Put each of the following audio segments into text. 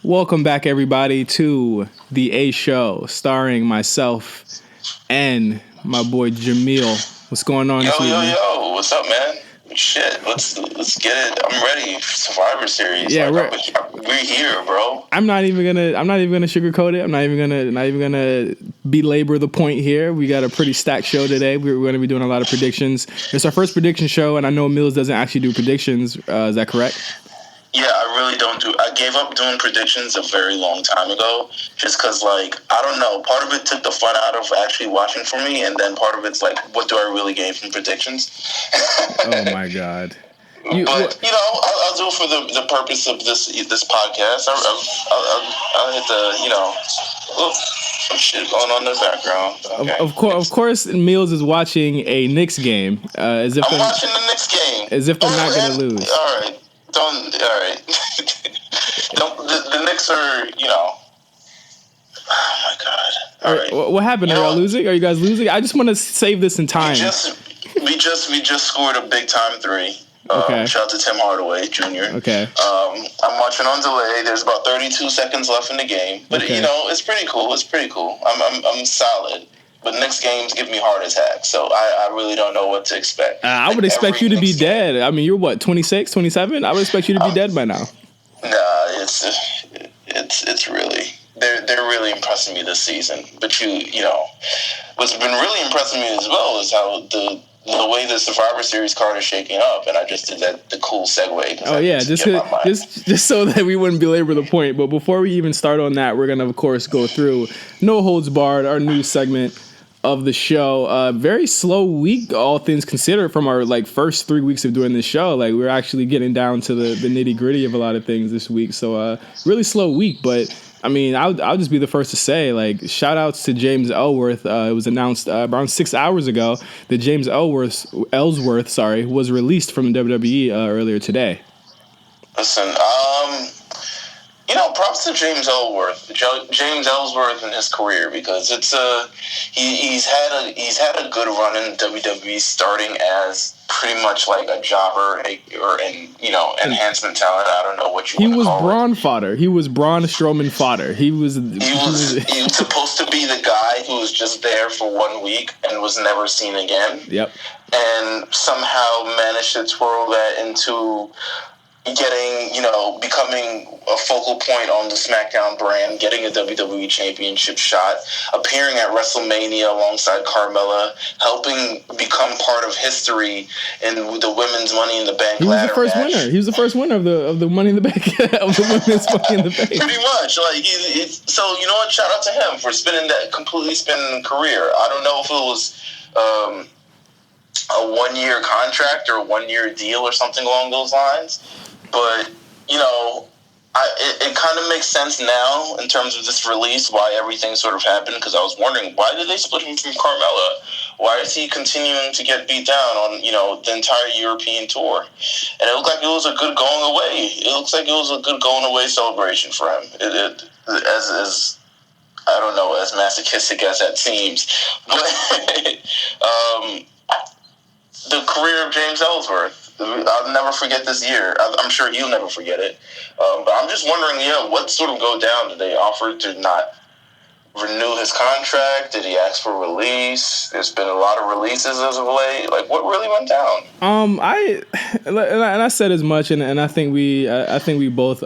Welcome back, everybody, to the A Show, starring myself and my boy Jameel. What's going on? Yo, what's up, man? Shit, let's get it. I'm ready for Survivor Series. Yeah, we're here, bro. I'm not even gonna sugarcoat it. I'm not even gonna belabor the point here. We got a pretty stacked show today. We're gonna be doing a lot of predictions. It's our first prediction show, and I know Meelz doesn't actually do predictions. Is that correct? Yeah, I really don't do. I gave up doing predictions a very long time ago, just because, I don't know. Part of it took the fun out of actually watching for me, and then part of it's what do I really gain from predictions? Oh my god! I'll do it for the purpose of this podcast. I'll hit the some shit going on in the background. Okay. Of course, Meelz is watching a Knicks game. I'm watching the Knicks game. As if they're not going to lose. All right. All right. The Knicks are, oh my God. All right. What happened? Are y'all losing? Are you guys losing? I just want to save this in time. We just scored a big time three. Okay. Shout out to Tim Hardaway Jr. Okay. I'm watching on delay. There's about 32 seconds left in the game, but it's pretty cool. I'm solid. But next games give me heart attacks, so I really don't know what to expect. I would expect you to be dead. I mean, you're what, 26, 27? I would expect you to be dead by now. Nah, it's really they're really impressing me this season. But what's been really impressing me as well is how the way the Survivor Series card is shaking up, and I just did the cool segue. Oh yeah, just so that we wouldn't belabor the point. But before we even start on that, we're gonna of course go through No Holds Barred, our new segment of the show. Very slow week, all things considered, from our first 3 weeks of doing this show. We're actually getting down to the nitty gritty of a lot of things this week. So really slow week, but I mean, I'll just be the first to say, shout outs to James Ellsworth. It was announced around 6 hours ago that James Ellsworth, was released from WWE earlier today. Listen, props to James Ellsworth. James Ellsworth in his career, because it's he's had a good run in WWE, starting as pretty much a jobber or enhancement talent. I don't know what you want to call it. He was Braun fodder. He was Braun Strowman fodder. He was supposed to be the guy who was just there for 1 week and was never seen again. Yep. And somehow managed to twirl that into becoming a focal point on the Smackdown brand, getting a WWE Championship shot, appearing at WrestleMania alongside Carmella, helping become part of history in the women's Money in the Bank ladder match. He was the first winner of the Money in the Bank of the women's Money in the Bank. Pretty much, so you know what? Shout out to him for completely spinning career. I don't know if it was a 1-year contract or a 1-year deal or something along those lines. But, it kind of makes sense now in terms of this release, why everything sort of happened, because I was wondering, why did they split him from Carmella? Why is he continuing to get beat down on, the entire European tour? And it looked like it was a good going away. It looks like it was a good going away celebration for him. As I don't know, as masochistic as that seems. But the career of James Ellsworth, I'll never forget this year. I'm sure he'll never forget it. But I'm just wondering, what sort of go down? Did they offer to not renew his contract? Did he ask for release? There's been a lot of releases as of late. What really went down? I said as much, and I think we both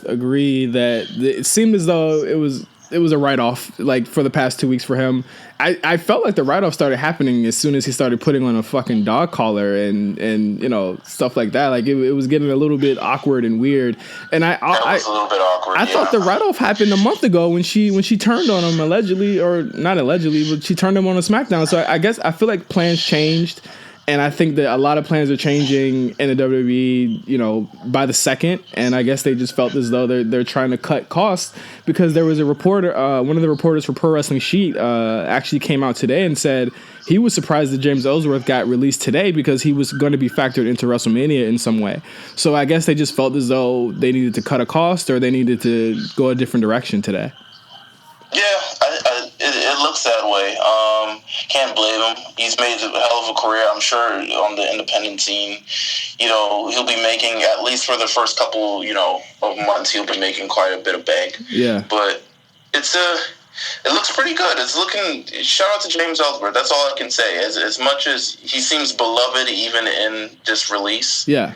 agree that it seemed as though it was a write-off, for the past 2 weeks for him. I felt like the write-off started happening as soon as he started putting on a fucking dog collar and stuff like that. It was getting a little bit awkward and weird. And that was a little bit awkward. I thought the write-off happened a month ago when she turned on him, allegedly, or not allegedly, but she turned him on a SmackDown. So I feel like plans changed. And I think that a lot of plans are changing in the WWE, by the second. And I guess they just felt as though they're trying to cut costs, because there was a reporter, one of the reporters for Pro Wrestling Sheet, actually came out today and said he was surprised that James Ellsworth got released today because he was going to be factored into WrestleMania in some way. So I guess they just felt as though they needed to cut a cost, or they needed to go a different direction today. Yeah, it looks that way. Can't blame him. He's made a hell of a career, I'm sure, on the independent scene. He'll be making, at least for the first couple, of months, he'll be making quite a bit of bank. Yeah. But it looks pretty good. Shout out to James Ellsworth. That's all I can say. As much as he seems beloved even in this release. Yeah.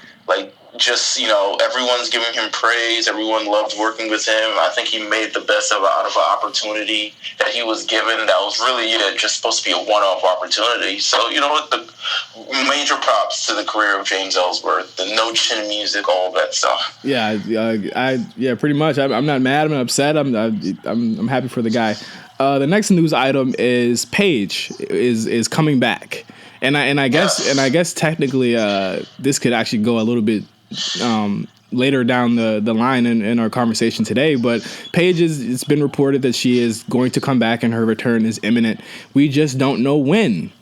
Everyone's giving him praise. Everyone loved working with him. I think he made the best out of an opportunity that he was given. That was really just supposed to be a one-off opportunity. So, you know what? The major props to the career of James Ellsworth. The no chin music, all that stuff. Yeah, pretty much. I'm not mad. I'm not upset. I'm happy for the guy. The next news item is Paige is coming back. And I guess technically this could actually go a little bit later down the line in our conversation today. But Paige it's been reported that she is going to come back and her return is imminent. We just don't know when.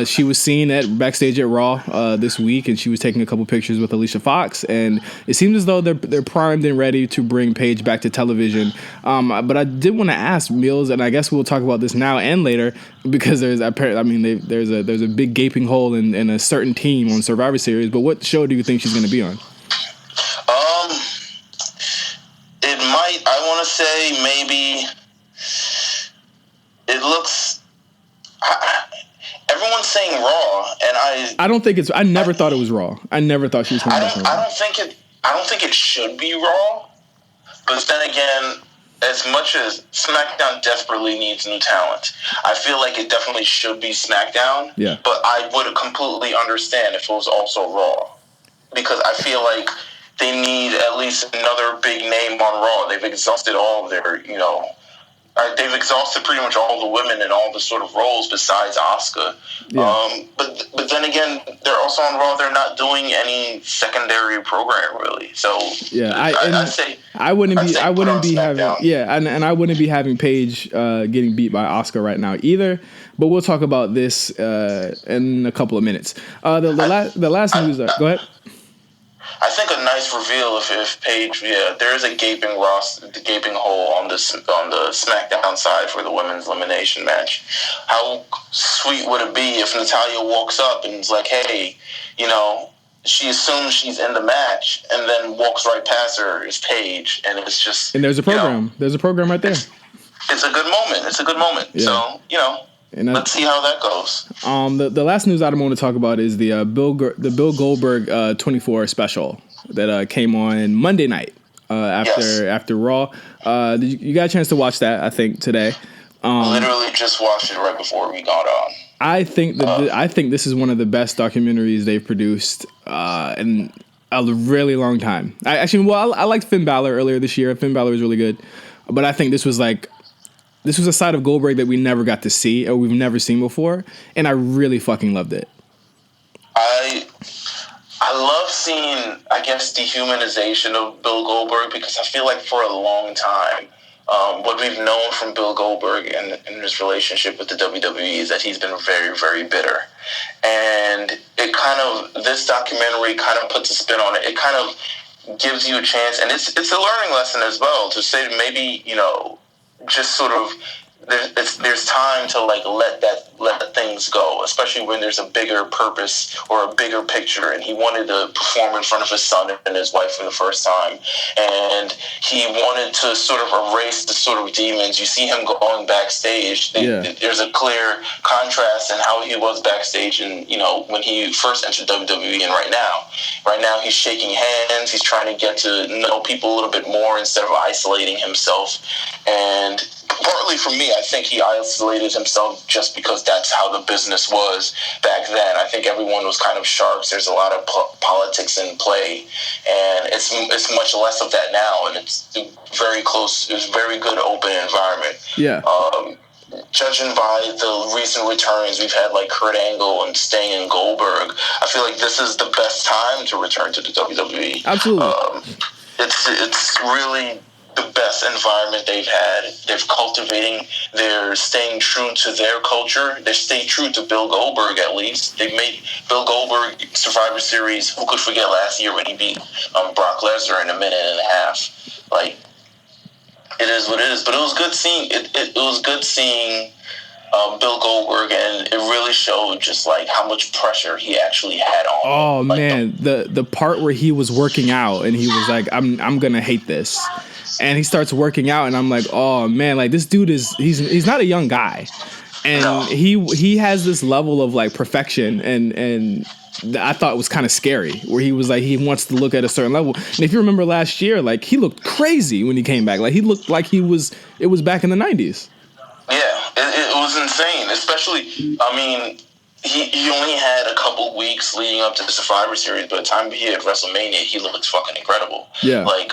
She was seen backstage at Raw this week, and she was taking a couple pictures with Alicia Fox, and it seems as though they're primed and ready to bring Paige back to television. But I did want to ask Meelz, and I guess we'll talk about this now and later, because there's a big gaping hole in a certain team on Survivor Series. But what show do you think she's going to be on? It might. I want to say maybe. It looks. Everyone's saying Raw, and I don't think it's. I never thought it was Raw. I never thought she was coming back on Raw. I don't think it should be Raw. But then again, as much as SmackDown desperately needs new talent, I feel like it definitely should be SmackDown. Yeah. But I would completely understand if it was also Raw, because I feel like they need at least another big name on Raw. They've exhausted all of their, they've exhausted pretty much all the women in all the sort of roles besides Asuka. Yeah. But then again, they're also on Raw. They're not doing any secondary program really. So yeah, I wouldn't be having Paige getting beat by Asuka right now either. But we'll talk about this in a couple of minutes. The last news. Go ahead. I think a nice reveal if Paige, there is a gaping hole on the SmackDown side for the women's elimination match. How sweet would it be if Natalya walks up and is like, hey, she assumes she's in the match and then walks right past her is Paige, and it's just... And there's a program. There's a program right there. It's a good moment. Yeah. So, and let's see how that goes. The last news item I want to talk about is the Bill Goldberg 24 special that came on Monday night after Raw. You got a chance to watch that? I think today. Literally just watched it right before we got on. I think this is one of the best documentaries they've produced in a really long time. I liked Finn Balor earlier this year. Finn Balor was really good, but I think this was a side of Goldberg that we never got to see, or we've never seen before, and I really fucking loved it. I love seeing, I guess, dehumanization of Bill Goldberg, because I feel like for a long time, what we've known from Bill Goldberg and his relationship with the WWE is that he's been very, very bitter. And this documentary kind of puts a spin on it. It kind of gives you a chance, and it's a learning lesson as well, to say maybe, just sort of there's time to let things go, especially when there's a bigger purpose or a bigger picture. And he wanted to perform in front of his son and his wife for the first time, and he wanted to sort of erase the sort of demons. You see him going backstage. There's a clear contrast in how he was backstage, and when he first entered WWE, and right now he's shaking hands. He's trying to get to know people a little bit more instead of isolating himself. And partly for me, I think he isolated himself just because that's how the business was back then. I think everyone was kind of sharks. There's a lot of politics in play, and it's much less of that now, and it's very close. It's a very good open environment. Yeah. Judging by the recent returns we've had, like Kurt Angle and Sting and Goldberg, I feel like this is the best time to return to the WWE. Absolutely. It's really the best environment they've had. They're staying true to their culture. They stay true to Bill Goldberg, at least. They made Bill Goldberg Survivor Series. Who could forget last year when he beat Brock Lesnar in a minute and a half? Like, it is what it is. But it was good seeing. It was good seeing Bill Goldberg, and it really showed just like how much pressure he actually had on. Oh man, the part where he was working out and he was like, I'm gonna hate this, and he starts working out, and I'm like, oh man, like this dude he's not a young guy, and he has this level of like perfection, and I thought it was kind of scary where he was like he wants to look at a certain level. And if you remember last year, like he looked crazy when he came back, like he looked like it was back in the 90s. Yeah, it was insane. Especially, I mean, he only had a couple weeks leading up to the Survivor Series. By the time he hit WrestleMania, he looked fucking incredible. Yeah, like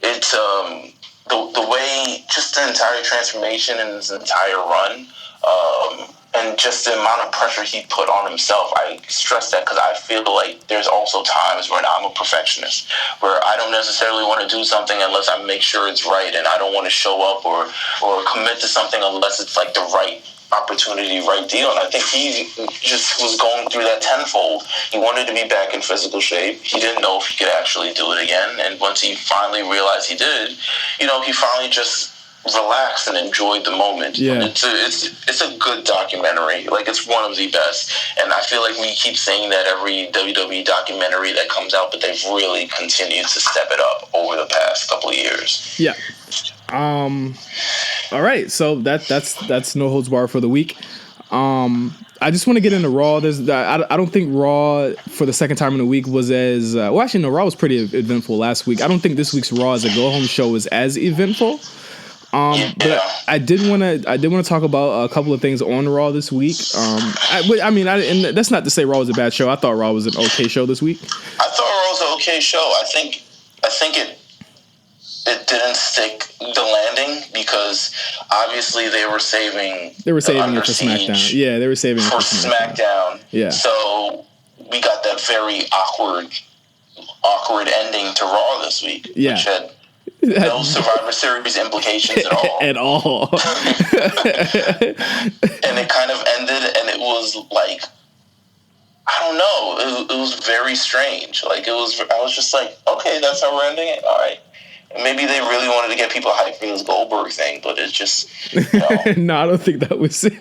it's the way, just the entire transformation and his entire run, and just the amount of pressure he put on himself. I stress that because I feel like there's also times when I'm a perfectionist, where I don't necessarily want to do something unless I make sure it's right, and I don't want to show up or commit to something unless it's like the right opportunity, right deal. And I think he just was going through that tenfold. He wanted to be back in physical shape. He didn't know if he could actually do it again. And once he finally realized he did, he finally just relaxed and enjoyed the moment. Yeah. It's a good documentary. Like, it's one of the best. And I feel like we keep saying that every WWE documentary that comes out, but they've really continued to step it up over the past couple of years. Yeah. All right, so that's No Holds Barred for the week. I just want to get into Raw. I don't think Raw for the second time in a week was as well. Actually, no, Raw was pretty eventful last week. I don't think this week's Raw as a go home show was as eventful. But I did want to talk about a couple of things on Raw this week. And that's not to say Raw was a bad show. I thought Raw was an okay show this week. I thought Raw was an okay show. I think it didn't stick the landing because obviously they were saving it for SmackDown. Yeah, they were saving it for SmackDown. Yeah. So we got that very awkward ending to Raw this week, which had no Survivor Series implications at all. And it kind of ended, and it was like, I don't know. It was very strange. Like, I was just like, okay, that's how we're ending it. All right. Maybe they really wanted to get people hyped for this Goldberg thing, but it's just, No, I don't think that was it.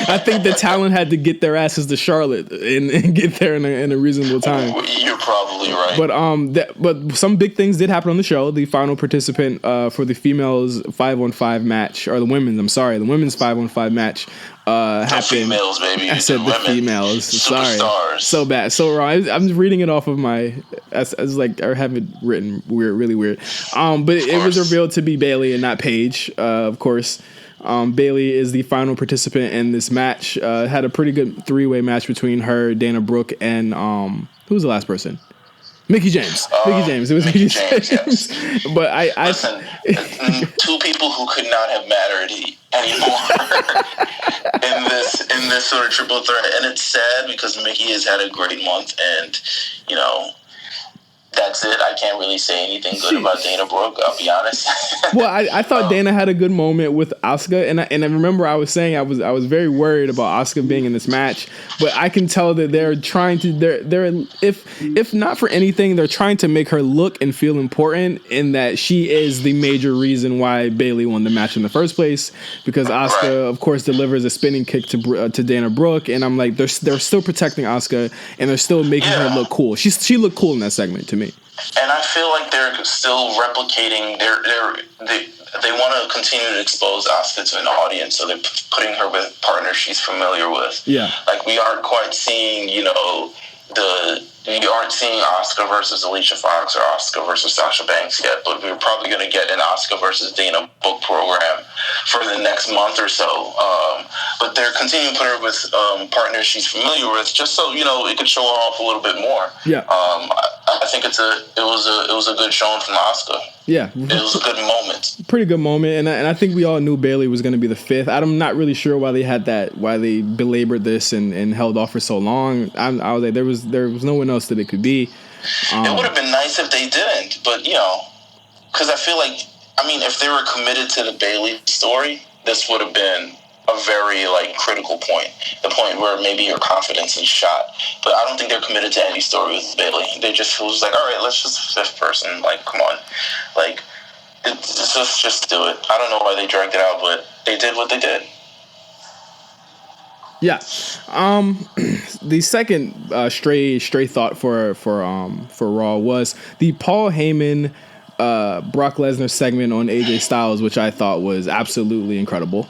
I think the talent had to get their asses to Charlotte and get there in a reasonable time. You're probably right. But some big things did happen on the show. The final participant for the females 5-on-5 match, or the women's 5-on-5 match happened. Females, baby. I said the females. Sorry. So bad. So wrong. I'm just reading it off of my. I was like, I have it written really weird. But it was revealed to be Bayley and not Paige. Of course, Bayley is the final participant in this match. Had a pretty good 3-way match between her, Dana Brooke, and who was the last person? Mickie James. Mickie James. It was Mickie James. Yes. But listen, two people who could not have mattered anymore in this sort of triple threat, and it's sad because Mickie has had a great month, and that's it. I can't really say anything good about Dana Brooke, I'll be honest. Well, I thought Dana had a good moment with Asuka, and I remember I was saying I was very worried about Asuka being in this match, but I can tell that they're trying to they're if not for anything, they're trying to make her look and feel important, in that she is the major reason why Bayley won the match in the first place, because Asuka, of course, delivers a spinning kick to Dana Brooke, and I'm like, they're still protecting Asuka, and they're still making her look cool. She looked cool in that segment to me. And I feel like they're still replicating. They want to continue to expose Asuka to an audience, so they're putting her with partners she's familiar with. Yeah, like we aren't quite seeing, you aren't seeing Asuka versus Alicia Fox or Asuka versus Sasha Banks yet, but we're probably going to get an Asuka versus Dana book program for the next month or so. But they're continuing to put her with partners she's familiar with, just so it could show her off a little bit more. Yeah. I think it was a good showing from Asuka. Yeah, it was a good moment. Pretty good moment, and I think we all knew Bayley was going to be the fifth. I'm not really sure why they belabored this and held off for so long. I was like, there was no one else that it could be. It would have been nice if they didn't, but because I feel like, if they were committed to the Bayley story, this would have been a very critical point, the point where maybe your confidence is shot. But I don't think they're committed to any story with Bayley. They just was like, all right, let's just fifth person. Come on, let's just do it. I don't know why they dragged it out, but they did what they did. Yeah. The second stray thought for Raw was the Paul Heyman Brock Lesnar segment on AJ Styles, which I thought was absolutely incredible.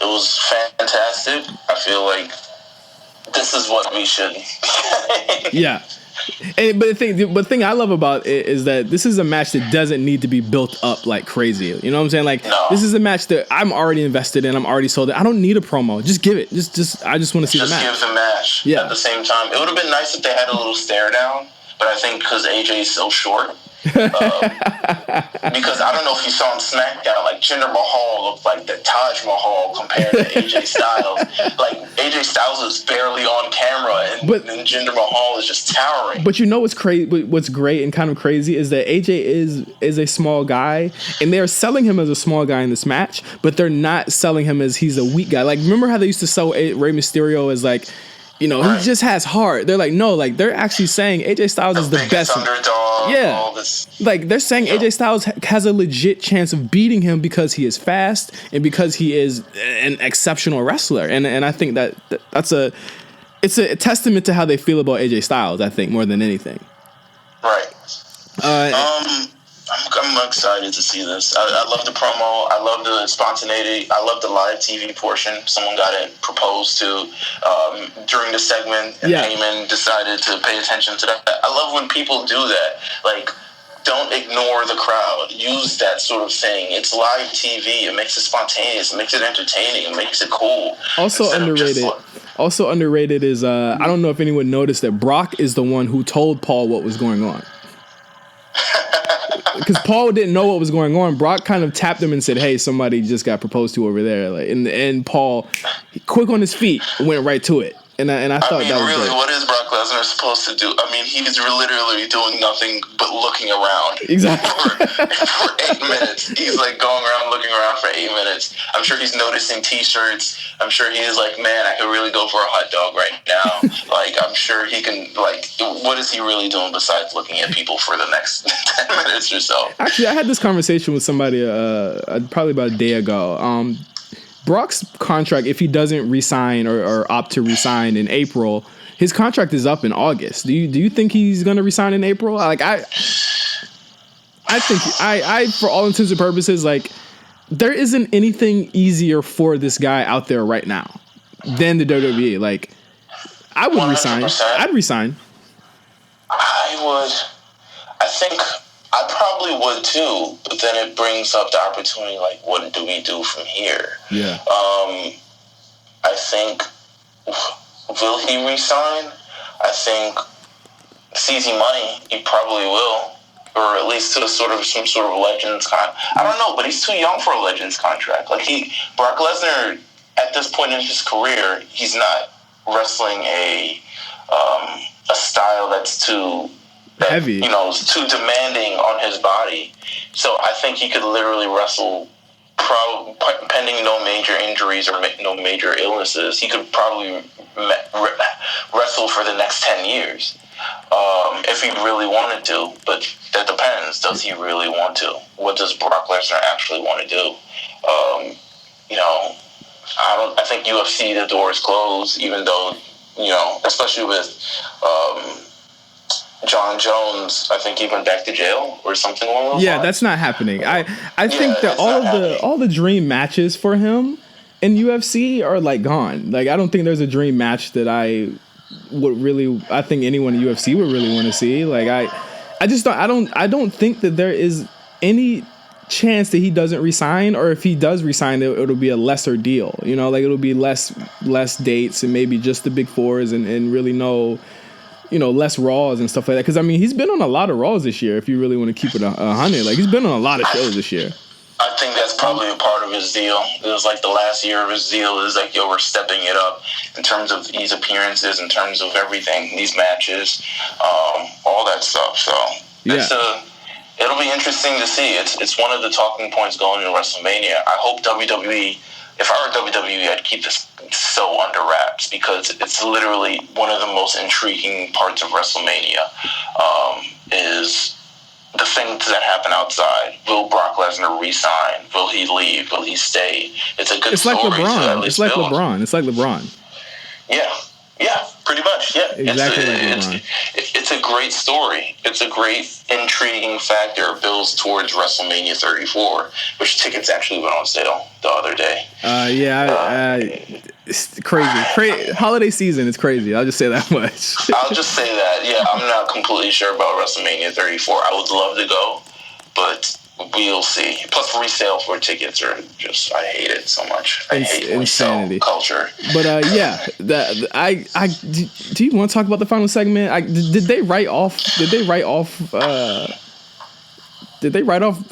It was fantastic. I feel like this is what we should. Yeah. But the thing I love about it is that this is a match that doesn't need to be built up like crazy. You know what I'm saying? Like, this is a match that I'm already invested in. I'm already sold in. I don't need a promo. Just give it. I just want to see the match. Just give the match. Yeah. At the same time, it would have been nice if they had a little stare down, but I think because AJ is so short. Because I don't know if you saw on SmackDown, like Jinder Mahal looked like the Taj Mahal compared to AJ Styles. Like AJ Styles is barely on camera, and Jinder Mahal is just towering. But you know what's crazy? What's great and kind of crazy is that AJ is a small guy, and they're selling him as a small guy in this match, but they're not selling him as he's a weak guy. Like, remember how they used to sell Rey Mysterio as like, you know, he just has heart. They're like, no, like they're actually saying AJ Styles is the best underdog. Yeah, all this. Like they're saying AJ Styles has a legit chance of beating him because he is fast and because he is an exceptional wrestler. And I think that's a testament to how they feel about AJ Styles. I think more than anything. Right. I'm excited to see this. I love the promo. I love the spontaneity. I love the live TV portion. Someone got it proposed to during the segment, and Heyman decided to pay attention to that. I love when people do that. Like, don't ignore the crowd. Use that sort of thing. It's live TV. It makes it spontaneous. It makes it entertaining. It makes it cool. Also underrated is I don't know if anyone noticed that Brock is the one who told Paul what was going on. Because Paul didn't know what was going on. Brock kind of tapped him and said, "Hey, somebody just got proposed to over there." Like, and Paul, quick on his feet, went right to it. And I thought that was really, good. What is Brock Lesnar supposed to do? I mean, he's literally doing nothing but looking around. Exactly. for 8 minutes. He's like going around, looking around for 8 minutes. I'm sure he's noticing T-shirts. I'm sure he's like, man, I could really go for a hot dog right now. Like, I'm sure he can, like, what is he really doing besides looking at people for the next 10 minutes or so? Actually, I had this conversation with somebody probably about a day ago. Brock's contract, if he doesn't resign or opt to resign in April, his contract is up in August. Do you think he's going to resign in April? Like, I think I for all intents and purposes, like, there isn't anything easier for this guy out there right now than the WWE. Like, I would 100%. Resign. I'd resign. I would. I think I probably would too, but then it brings up the opportunity, like, what do we do from here? Yeah. I think, will he resign? I think, CZ Money, he probably will, or at least to some sort of Legends contract. I don't know, but he's too young for a Legends contract. Like, Brock Lesnar, at this point in his career, he's not wrestling a style that's too heavy, you know, is too demanding on his body. So I think he could literally wrestle, pending no major injuries or no major illnesses, he could probably wrestle for the next 10 years if he really wanted to. But that depends. Does he really want to? What does Brock Lesnar actually want to do? You know, I think UFC, the door is closed, even though, you know, especially with John Jones, I think he went back to jail or something along those lines. Yeah, that's not happening. I think that all the dream matches for him in UFC are like gone. Like, I don't think there's a dream match that I think anyone in UFC would really want to see. Like, I don't think that there is any chance that he doesn't resign, or if he does resign, it'll be a lesser deal. You know, like, it'll be less dates and maybe just the big fours and really no, you know, less Raws and stuff like that. Because, I mean, he's been on a lot of Raws this year, if you really want to keep it 100. Like, he's been on a lot of shows this year. I think that's probably a part of his deal. It was like the last year of his deal is like, yo, we're stepping it up in terms of these appearances, in terms of everything, these matches, all that stuff. So it'll be interesting to see. It's one of the talking points going into WrestleMania. I hope WWE, if I were WWE, I'd keep this so under wraps, because it's literally one of the most intriguing parts of WrestleMania, is the things that happen outside. Will Brock Lesnar resign? Will he leave? Will he stay? It's a good story. Like LeBron. It's like LeBron. It's like LeBron. Yeah, pretty much. Yeah, exactly like LeBron. It's a great story. It's a great intriguing factor. Builds towards WrestleMania 34, which tickets actually went on sale the other day. It's crazy. Holiday season is crazy. I'll just say that much. I'll just say that. Yeah, I'm not completely sure about WrestleMania 34. I would love to go, but we'll see. Plus, resale for tickets are just, I hate it so much. I hate insanity culture. But do you want to talk about the final segment? Did they write off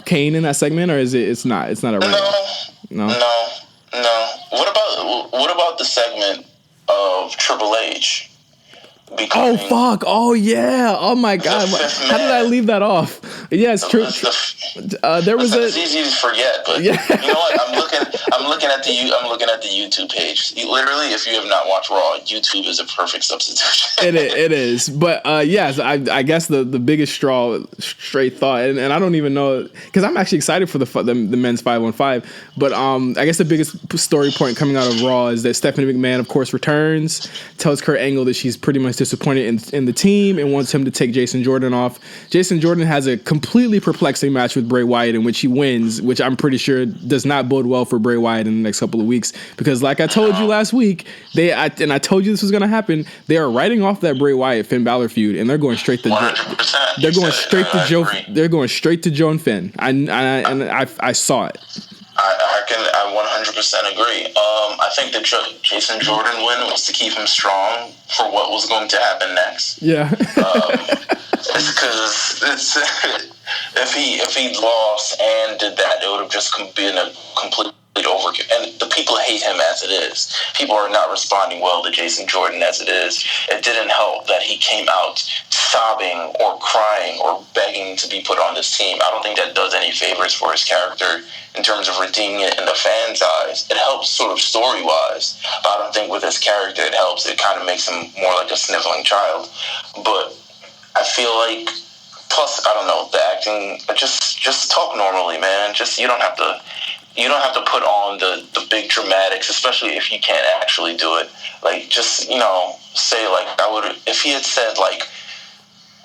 Kane in that segment, or is it's not a write-off? No. What about the segment of Triple H? Oh fuck! Oh yeah! Oh my god! How did I leave that off? Yeah, it's true. There was It's easy to forget, but you know what? I'm looking at the YouTube page. Literally, if you have not watched Raw, YouTube is a perfect substitution. It is, but yes, I guess the biggest straight thought, and I don't even know, because I'm actually excited for the men's 5-on-5. But I guess the biggest story point coming out of Raw is that Stephanie McMahon, of course, returns, tells Kurt Angle that she's pretty much disappointed in the team and wants him to take Jason Jordan off. Jason Jordan has a completely perplexing match with Bray Wyatt in which he wins, which I'm pretty sure does not bode well for Bray Wyatt in the next couple of weeks, because like I told you last week, I told you this was going to happen, they are writing off that Bray Wyatt Finn Balor feud, and they're going straight to 100%. They're going straight to Joe and Finn. I saw it. I 100% agree. I think the Jason Jordan win was to keep him strong for what was going to happen next. Yeah. It's because if he lost and did that, it would have just been a complete overkill. And the people hate him as it is. People are not responding well to Jason Jordan as it is. It didn't help that he came out sobbing or crying or begging to be put on this team. I don't think that does any favors for his character in terms of redeeming it in the fans' eyes. It helps sort of story-wise, but I don't think with his character it helps. It kind of makes him more like a sniveling child. But I feel like, plus, I don't know, the acting, just talk normally, man. You don't have to put on the big dramatics, especially if you can't actually do it. Like, just, say, like, if he had said, like,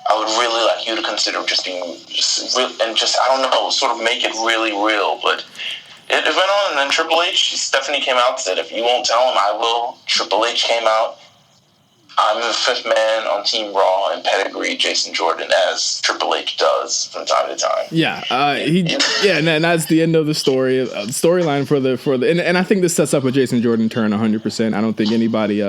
I would really like you to consider just being real, and I don't know, sort of make it really real. But it went on, and then Triple H, Stephanie came out and said, if you won't tell him, I will. Triple H came out. I'm the fifth man on Team Raw and pedigree Jason Jordan, as Triple H does from time to time. Yeah, and that's the end of the storyline for the and I think this sets up a Jason Jordan turn 100%. I don't think anybody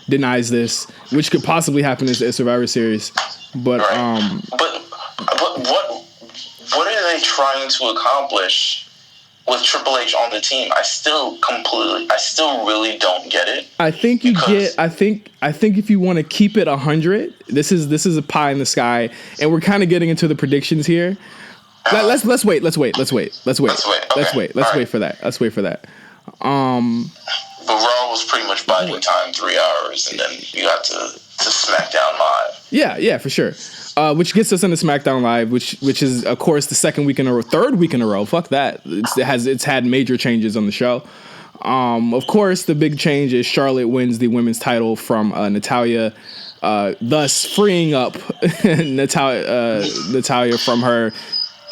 denies this, which could possibly happen in Survivor Series. But right. But what are they trying to accomplish with Triple H on the team? I still really don't get it. I think if you want to keep it 100, this is a pie in the sky, and we're kind of getting into the predictions here. Let's wait. Okay. Let's wait for that. Let's wait for that. But Raw was pretty much biding time 3 hours, and then you got to Smackdown Live. Yeah, for sure. Which gets us into SmackDown Live, which is of course the third week in a row. Fuck that. It's had major changes on the show. Of course, the big change is Charlotte wins the women's title from Natalya, thus freeing up Natalya from her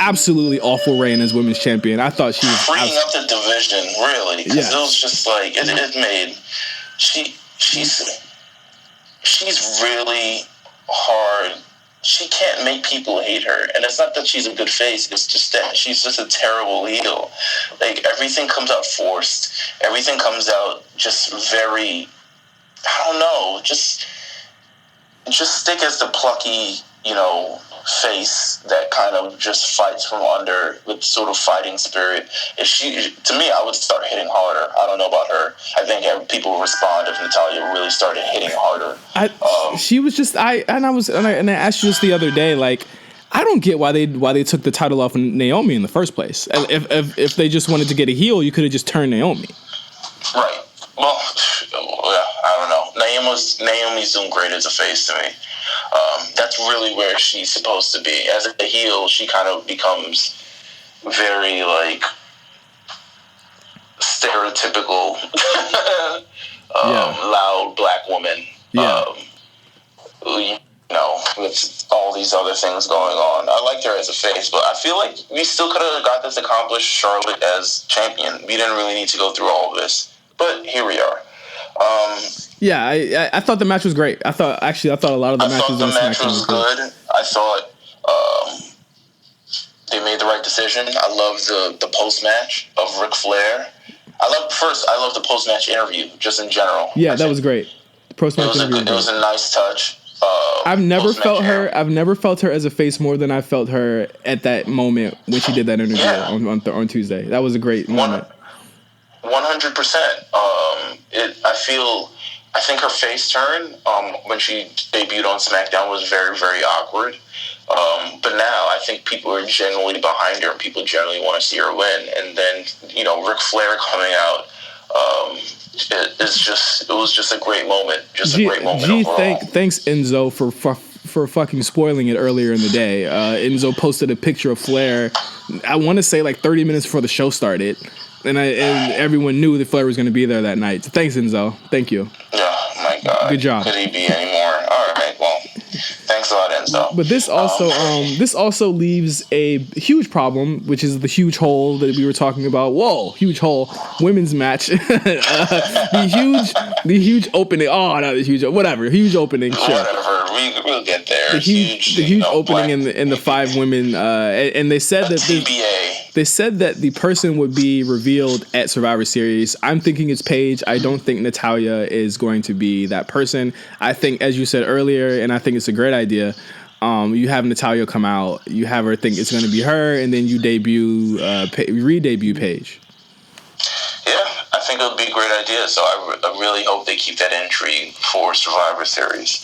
absolutely awful reign as women's champion. I thought she was freeing up the division, really, because it was just like it made she's really hard. She can't make people hate her, and it's not that she's a good face. It's just that she's just a terrible heel. Like, everything comes out forced. Everything comes out just very, I don't know, just stick as the plucky, face that kind of just fights from under with sort of fighting spirit. To me, I would start hitting harder. I don't know about her. I think people respond if Natalya really started hitting harder. She was just I asked you this the other day. Like, I don't get why they took the title off of Naomi in the first place. If they just wanted to get a heel, you could have just turned Naomi. Right. Well, I don't know. Naomi's doing great as a face to me. That's really where she's supposed to be. As a heel, she kind of becomes very, like, stereotypical, loud black woman. Yeah. With all these other things going on. I liked her as a face, but I feel like we still could have got this accomplished Charlotte as champion. We didn't really need to go through all of this, but here we are. I thought the match was great. I thought a lot of the matches on SmackDown was good. I thought they made the right decision. I loved the post-match of Ric Flair. I love the post-match interview, just in general. Yeah, that was great. The post-match interview. It was a nice touch. I've never felt her as a face more than I felt her at that moment when she did that interview on Tuesday. That was a great moment. 100%. I think her face turn when she debuted on SmackDown was very, very awkward. But now I think people are generally behind her and people generally want to see her win. And then, Ric Flair coming out, it was just a great moment. Thanks Enzo for fucking spoiling it earlier in the day. Enzo posted a picture of Flair, I want to say like 30 minutes before the show started. And everyone knew that Flair was going to be there that night. So thanks, Enzo. Thank you. Oh, my God. Good job. Could he be anymore? All right, well, thanks a lot, Enzo. But this also leaves a huge problem, which is the huge hole that we were talking about. Whoa, huge hole. Women's match. The huge opening. Oh, not the huge. Whatever. Huge opening. Sure. Whatever. We'll get there. The huge opening in the 5 women. And they said that they said that the person would be revealed at Survivor Series. I'm thinking it's Paige. I don't think Natalya is going to be that person. I think, as you said earlier, and I think it's a great idea, you have Natalya come out, you have her think it's going to be her, and then you re-debut Paige. Yeah, I think it would be a great idea. So I really hope they keep that intrigue for Survivor Series.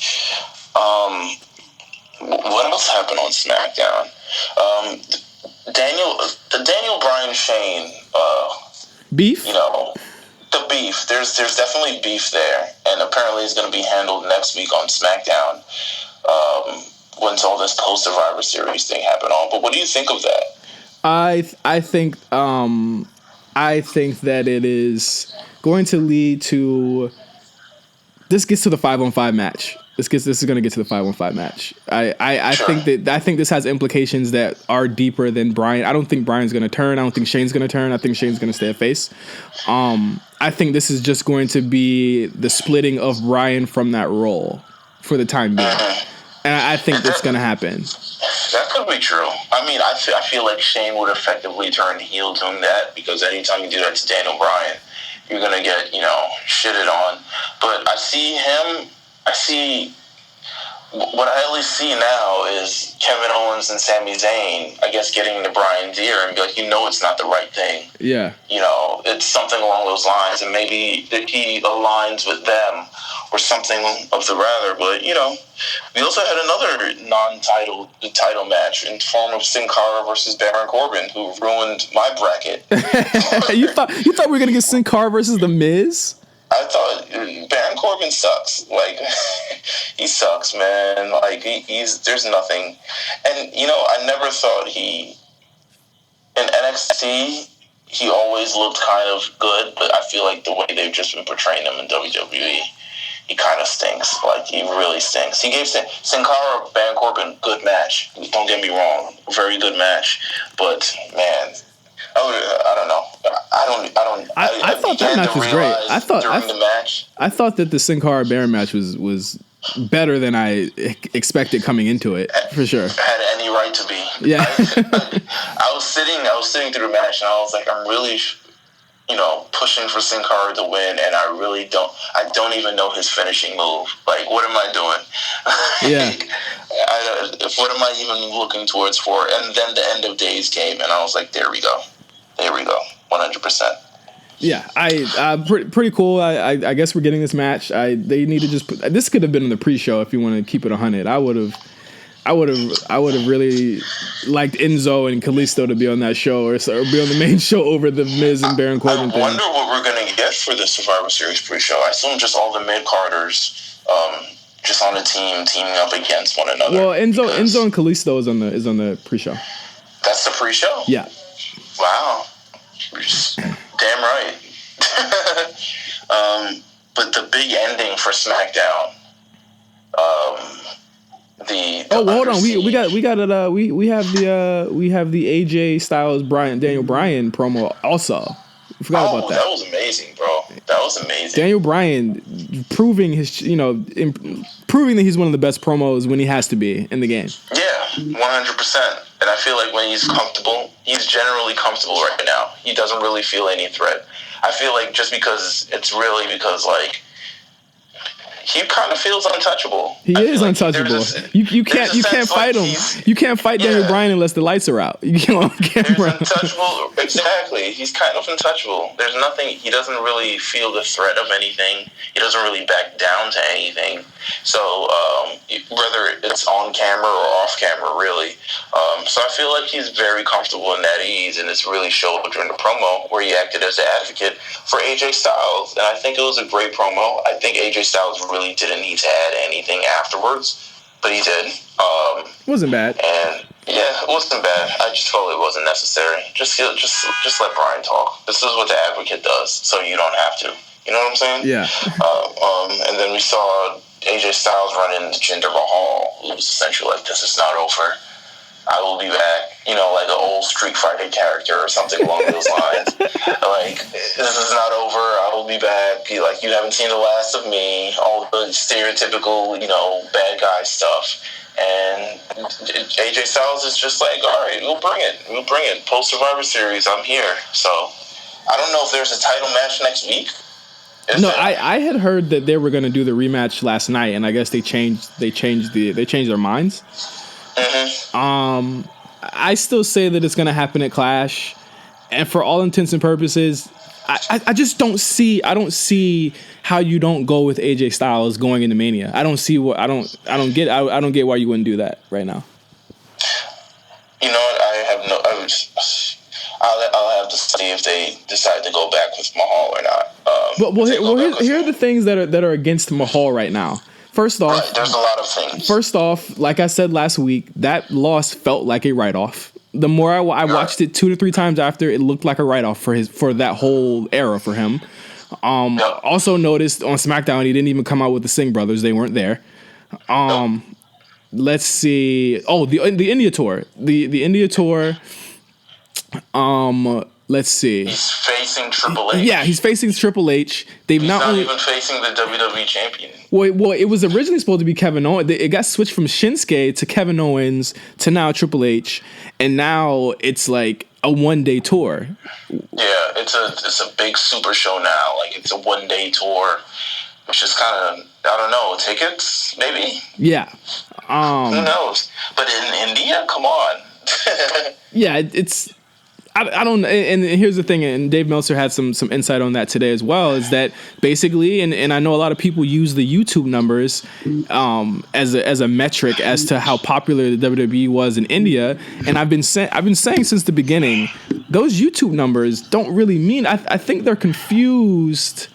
What else happened on SmackDown? The Daniel Bryan Shane beef. The beef. There's definitely beef there, and apparently it's going to be handled next week on SmackDown. Once all this post Survivor Series thing happened on. But what do you think of that? I think that it is going to lead to. This gets to the 5-on-5 match. This is going to get to the 5-on-5 match. I think this has implications that are deeper than Bryan. I don't think Bryan's going to turn. I don't think Shane's going to turn. I think Shane's going to stay a face. I think this is just going to be the splitting of Bryan from that role for the time being. And I think that's going to happen. That could be true. I mean, I feel like Shane would effectively turn heel doing that, because anytime you do that to Daniel Bryan, you're going to get, shitted on. But what I at least see now is Kevin Owens and Sami Zayn, I guess, getting into Bryan's ear and be like, it's not the right thing. Yeah. It's something along those lines, and maybe he aligns with them or something of the rather. But, we also had another title match in form of Sin Cara versus Baron Corbin, who ruined my bracket. You thought we were going to get Sin Cara versus The Miz? I thought Baron Corbin sucks. Like, he sucks, man. Like, there's nothing. And, I never thought in NXT, he always looked kind of good, but I feel like the way they've just been portraying him in WWE, he kind of stinks. Like, he really stinks. He gave Sin Cara, Baron Corbin, good match. Don't get me wrong. Very good match. But, man, I don't know. I thought that match was great. I thought that the Sin Cara Baron match was better than I expected coming into it, for sure. Had any right to be. Yeah. I was sitting through the match, and I was like, I'm really, pushing for Sin Cara to win, and I don't even know his finishing move. Like, what am I doing? Yeah. What am I even looking towards for? And then the end of days came, and I was like, there we go, 100%. Yeah, pretty cool. I guess we're getting this match. They need to just this could have been in the pre-show if you want to keep it 100. I would have really liked Enzo and Kalisto to be on that show or be on the main show over the Miz and Baron Corbin thing. I wonder what we're gonna get for the Survivor Series pre-show. I assume just all the mid-carders just on a teaming up against one another. Well, Enzo and Kalisto is on the pre-show. That's the pre-show? Yeah. Wow. Damn right. But the big ending for SmackDown. Hold on. We have the AJ Styles Daniel Bryan promo also. I forgot about that. That was amazing, bro. That was amazing. Daniel Bryan proving proving that he's one of the best promos when he has to be in the game. Yeah, 100%. And I feel like when he's comfortable, he's generally comfortable right now. He doesn't really feel any threat. I feel like just because like he kind of feels untouchable. He is untouchable. You can't fight him. You can't fight Daniel Bryan unless the lights are out. You can't on camera. There's untouchable. Exactly. He's kind of untouchable. There's nothing. He doesn't really feel the threat of anything. He doesn't really back down to anything. So whether it's on camera or off camera, really. So I feel like he's very comfortable and at ease, and it's really showed during the promo where he acted as an advocate for AJ Styles, and I think it was a great promo. I think AJ Styles really didn't need to add anything afterwards, but he did. Wasn't bad. And yeah, it wasn't bad. I just felt it wasn't necessary. Just let Bryan talk. This is what the advocate does, so you don't have to. You know what I'm saying? Yeah. And then we saw AJ Styles run into Jinder Mahal, who was essentially like, "This is not over. I will be back," like an old Street Fighter character or something along those lines. Like, "This is not over. I will be back. Like, you haven't seen the last of me." All the stereotypical, bad guy stuff. And AJ Styles is just like, "All right, we'll bring it. Post Survivor Series, I'm here." So I don't know if there's a title match next week. I had heard that they were going to do the rematch last night, and I guess they changed their minds. Mm-hmm. I still say that it's going to happen at Clash, and for all intents and purposes, I just don't see how you don't go with AJ Styles going into Mania. I don't get why you wouldn't do that right now. You know what? I'll have to see if they decide to go back with Mahal or not. Here are the things that are against Mahal right now. First off, right, there's a lot of things. First off, like I said last week, that loss felt like a write-off. The more I watched it 2 to 3 times after, it looked like a write-off for that whole era for him. Also noticed on SmackDown he didn't even come out with the Singh brothers; they weren't there. Let's see. Oh, the India tour. The India tour. Let's see. He's facing Triple H. Yeah, he's facing Triple H. He's not even facing the WWE champion. Well, it was originally supposed to be Kevin Owens. It got switched from Shinsuke to Kevin Owens to now Triple H, and now it's like a 1-day tour. Yeah, it's a big super show now. Like, it's a 1-day tour, which is kind of, I don't know, tickets maybe. Yeah. Who knows? But in India, come on. Yeah, it's. I don't, and here's the thing, and Dave Meltzer had some insight on that today as well, is that basically, and I know a lot of people use the YouTube numbers as a metric as to how popular the WWE was in India, and I've been saying since the beginning, those YouTube numbers don't really mean. I think they're confused.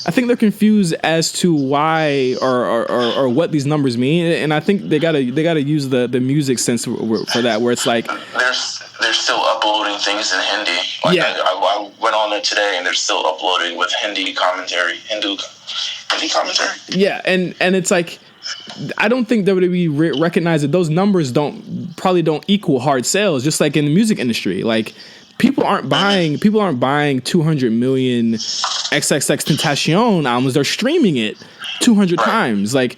I think they're confused as to why or what these numbers mean, and I think they gotta use the music sense for that, where it's like they're still uploading things in Hindi. Like, yeah, I went on there today, and they're still uploading with Hindi commentary. Hindi commentary. Yeah, and it's like, I don't think WWE recognize that those numbers probably don't equal hard sales, just like in the music industry. Like, people aren't buying 200 million XXXTentacion albums. They're streaming it 200 times. Like,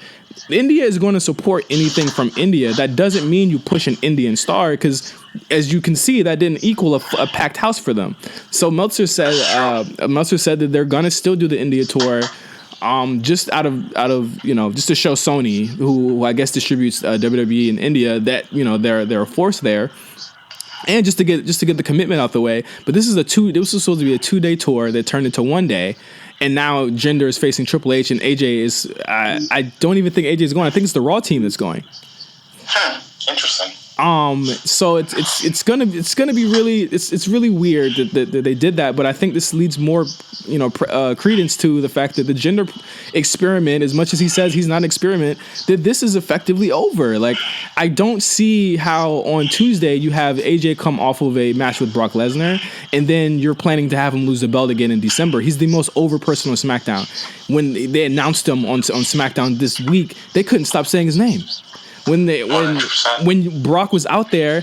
India is going to support anything from India. That doesn't mean you push an Indian star, because as you can see, that didn't equal a packed house for them. So Meltzer said that they're going to still do the India tour, just out of just to show Sony, who I guess distributes WWE in India, that they're a force there. And just to get the commitment out the way. But this was supposed to be a 2-day tour that turned into 1 day, and now Jinder is facing Triple H, and AJ is. I don't even think AJ is going. I think it's the Raw team that's going. Interesting. So it's gonna be really it's really weird that they did that, but I think this leads more credence to the fact that the Jinder experiment, as much as he says he's not an experiment, that this is effectively over. Like, I don't see how on Tuesday you have AJ come off of a match with Brock Lesnar and then you're planning to have him lose the belt again in December. He's the most over person on SmackDown. When they announced him on SmackDown this week, they couldn't stop saying his name. When Brock was out there,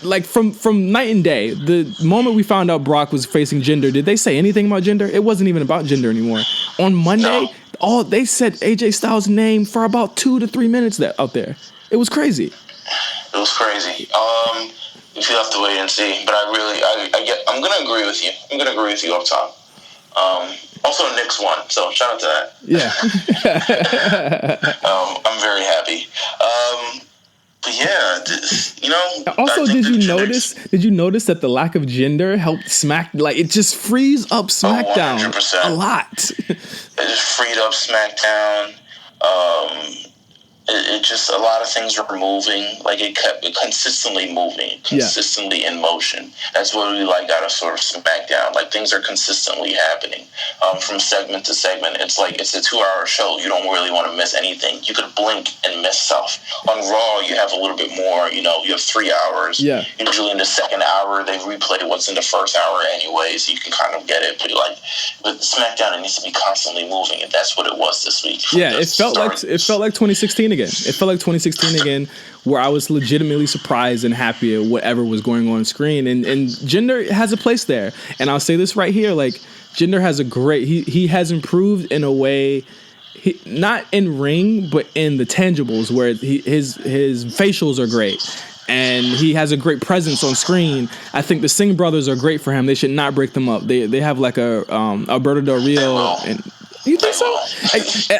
like from night and day, the moment we found out Brock was facing Jinder, did they say anything about Jinder? It wasn't even about Jinder anymore. On Monday, they said AJ Styles' name for about 2 to 3 minutes out there. It was crazy. It was crazy. You have to wait and see. But I'm gonna agree with you. I'm gonna agree with you up top. Also, Knicks won, so shout out to that. Yeah. I'm very happy. But yeah, Also, did you notice that the lack of Jinder helped it just frees up SmackDown 100%. A lot. It just freed up SmackDown. It just, a lot of things were moving. Like, it kept consistently moving, consistently in motion. That's what we like out of sort of SmackDown. Like, things are consistently happening from segment to segment. It's like, it's a 2-hour show. You don't really want to miss anything. You could blink and miss stuff. On Raw, you have a little bit more, you have 3 hours. Yeah. Usually in the second hour, they replay what's in the first hour anyway, so you can kind of get it. But with SmackDown, it needs to be constantly moving, and that's what it was this week. Yeah, it felt like 2016 again. It felt like 2016 again, where I was legitimately surprised and happy at whatever was going on screen. And Jinder has a place there. And I'll say this right here, like, Jinder has he has improved in a way, not in ring, but in the tangibles, where his facials are great. And he has a great presence on screen. I think the Singh brothers are great for him. They should not break them up. They have like a Alberto Del Rio and. You think so?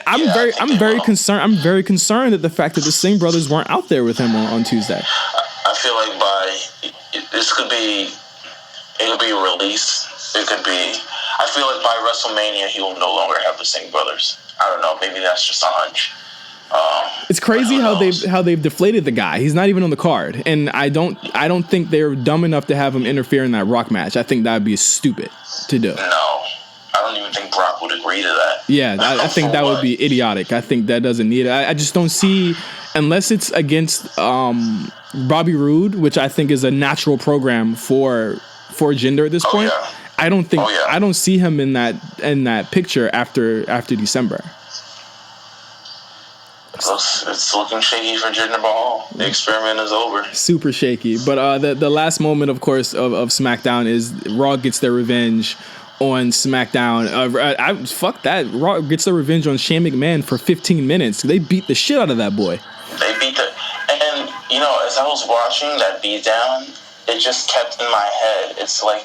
I'm very concerned. I'm very concerned at the fact that the Singh brothers weren't out there with him on Tuesday. I feel like this could be a release. It could be. I feel like by WrestleMania he will no longer have the Singh brothers. I don't know. Maybe that's just a hunch. It's crazy how they've deflated the guy. He's not even on the card, and I don't think they're dumb enough to have him interfere in that Rock match. I think that would be stupid to do. No. I don't even think Brock would agree to that. Yeah, I think that would be idiotic. I think that doesn't need it. I just don't see, unless it's against Bobby Roode, which I think is a natural program for Jinder at this point. Yeah. I don't think I don't see him in that picture after December. It's looking shaky for Jinder Mahal. The experiment is over. Super shaky. But the last moment, of course, of SmackDown is Raw gets their revenge on SmackDown. Fuck that. Raw gets their revenge on Shane McMahon for 15 minutes. They beat the shit out of that boy. They beat and as I was watching that beatdown, it just kept in my head. It's like,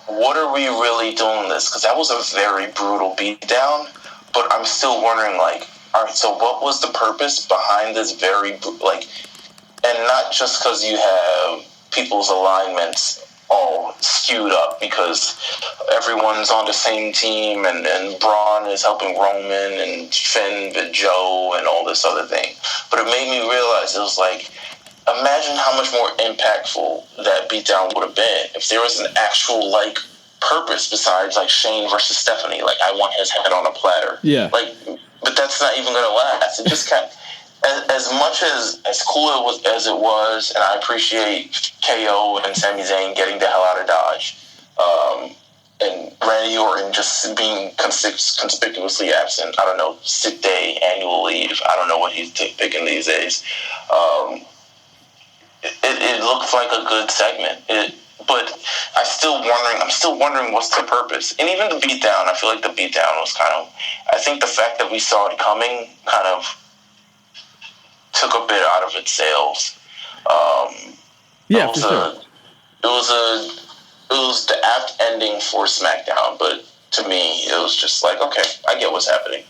what are we really doing this? Because that was a very brutal beatdown, but I'm still wondering, like, all right, so what was the purpose behind this and not just because you have people's alignments all skewed up because everyone's on the same team and Braun is helping Roman and Finn with Joe and all this other thing. But it made me realize, it was like, imagine how much more impactful that beatdown would have been if there was an actual, like, purpose besides, like, Shane versus Stephanie. Like, I want his head on a platter. Yeah. Like, but that's not even going to last. It just kind of, as much as cool as it was, and I appreciate KO and Sami Zayn getting the hell out of Dodge, and Randy Orton just being conspicuously absent. I don't know, sick day, annual leave. I don't know what he's picking these days. It looked like a good segment. But I'm still wondering what's the purpose. And even the beatdown, I feel like the beatdown was I think the fact that we saw it coming kind of took a bit out of its sails. Yeah, for sure. It was the apt ending for SmackDown, but to me, it was just like, okay, I get what's happening.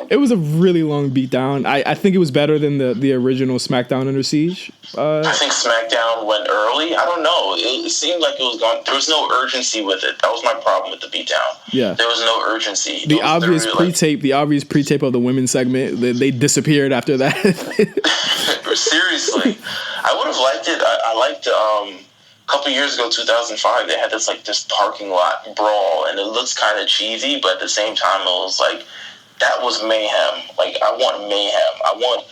It was a really long beatdown. I think it was better than the original SmackDown Under Siege. I think SmackDown went early. I don't know. It seemed like it was gone. There was no urgency with it. That was my problem with the beatdown. Yeah, there was no urgency. The obvious pre-tape of the women's segment, they disappeared after that. Seriously, I would have liked it. I liked. A couple years ago, 2005, they had this parking lot brawl, and it looks kind of cheesy, but at the same time, it was like, that was mayhem. Like, I want mayhem. I want,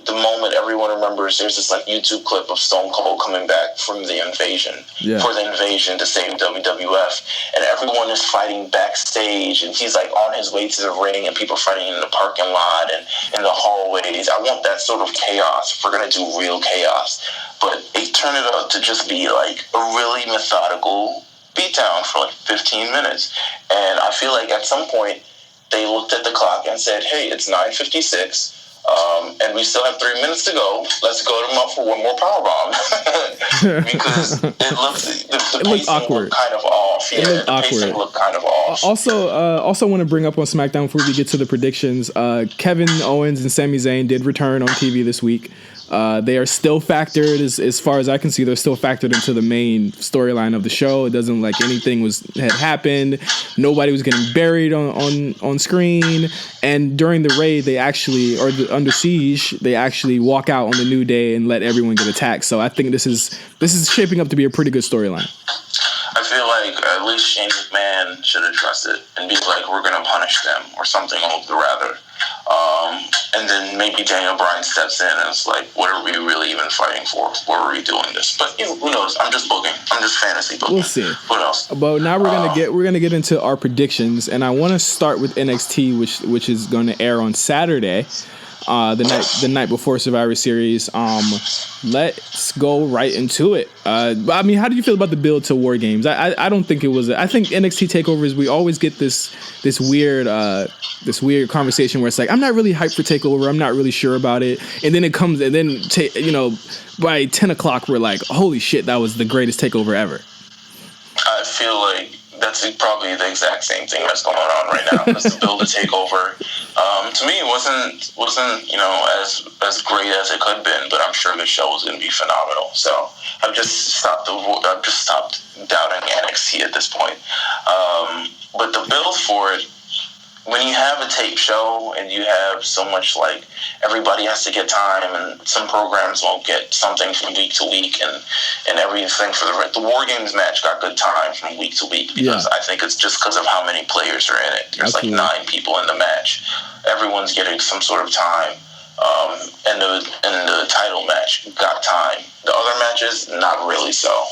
the moment everyone remembers, there's this YouTube clip of Stone Cold coming back from the invasion, for the invasion to save WWF, and everyone is fighting backstage, and he's on his way to the ring, and people fighting in the parking lot and in the hallways. I want that sort of chaos if we're going to do real chaos. But it turned it out to just be a really methodical beatdown for 15 minutes. And I feel like at some point, they looked at the clock and said, hey, it's 9:56, and we still have 3 minutes to go. Let's go them up for one more powerbomb. Because it looked, the pacing awkward. looked kind of off. Yeah, the pacing looked kind of off. Also want to bring up on SmackDown before we get to the predictions, Kevin Owens and Sami Zayn did return on TV this week. They are still factored, as far as I can see, they're still factored into the main storyline of the show. It doesn't anything had happened. Nobody was getting buried on screen. And during the raid, Under Siege, they actually walk out on the New Day and let everyone get attacked. So I think this is shaping up to be a pretty good storyline. I feel like at least Shane McMahon should address it and be like, we're going to punish them or something rather. And then maybe Daniel Bryan steps in and it's like, what are we really even fighting for? Why are we doing this? But who knows? I'm just booking. I'm just fantasy booking. We'll see. What else? But now we're gonna get into our predictions, and I want to start with NXT, which is going to air on Saturday, the night before Survivor Series. Let's go right into it. How do you feel about the build to War Games? I don't think it was. I think NXT Takeovers, we always get this weird conversation where it's like, I'm not really hyped for Takeover. I'm not really sure about it, and then it comes, and then by 10 o'clock we're like, holy shit, that was the greatest Takeover ever. I feel like that's probably the exact same thing that's going on right now. It's the build to Takeover. To me, it wasn't as great as it could have been, but I'm sure the show was going to be phenomenal. So I've just stopped doubting NXT at this point. But the build for it, when you have a tape show and you have so much everybody has to get time, and some programs won't get something from week to week, and everything for the War Games match got good time from week to week, because I think it's just because of how many players are in it. There's 9 people in the match. Everyone's getting some sort of time. And the title match got time. The other matches, not really so.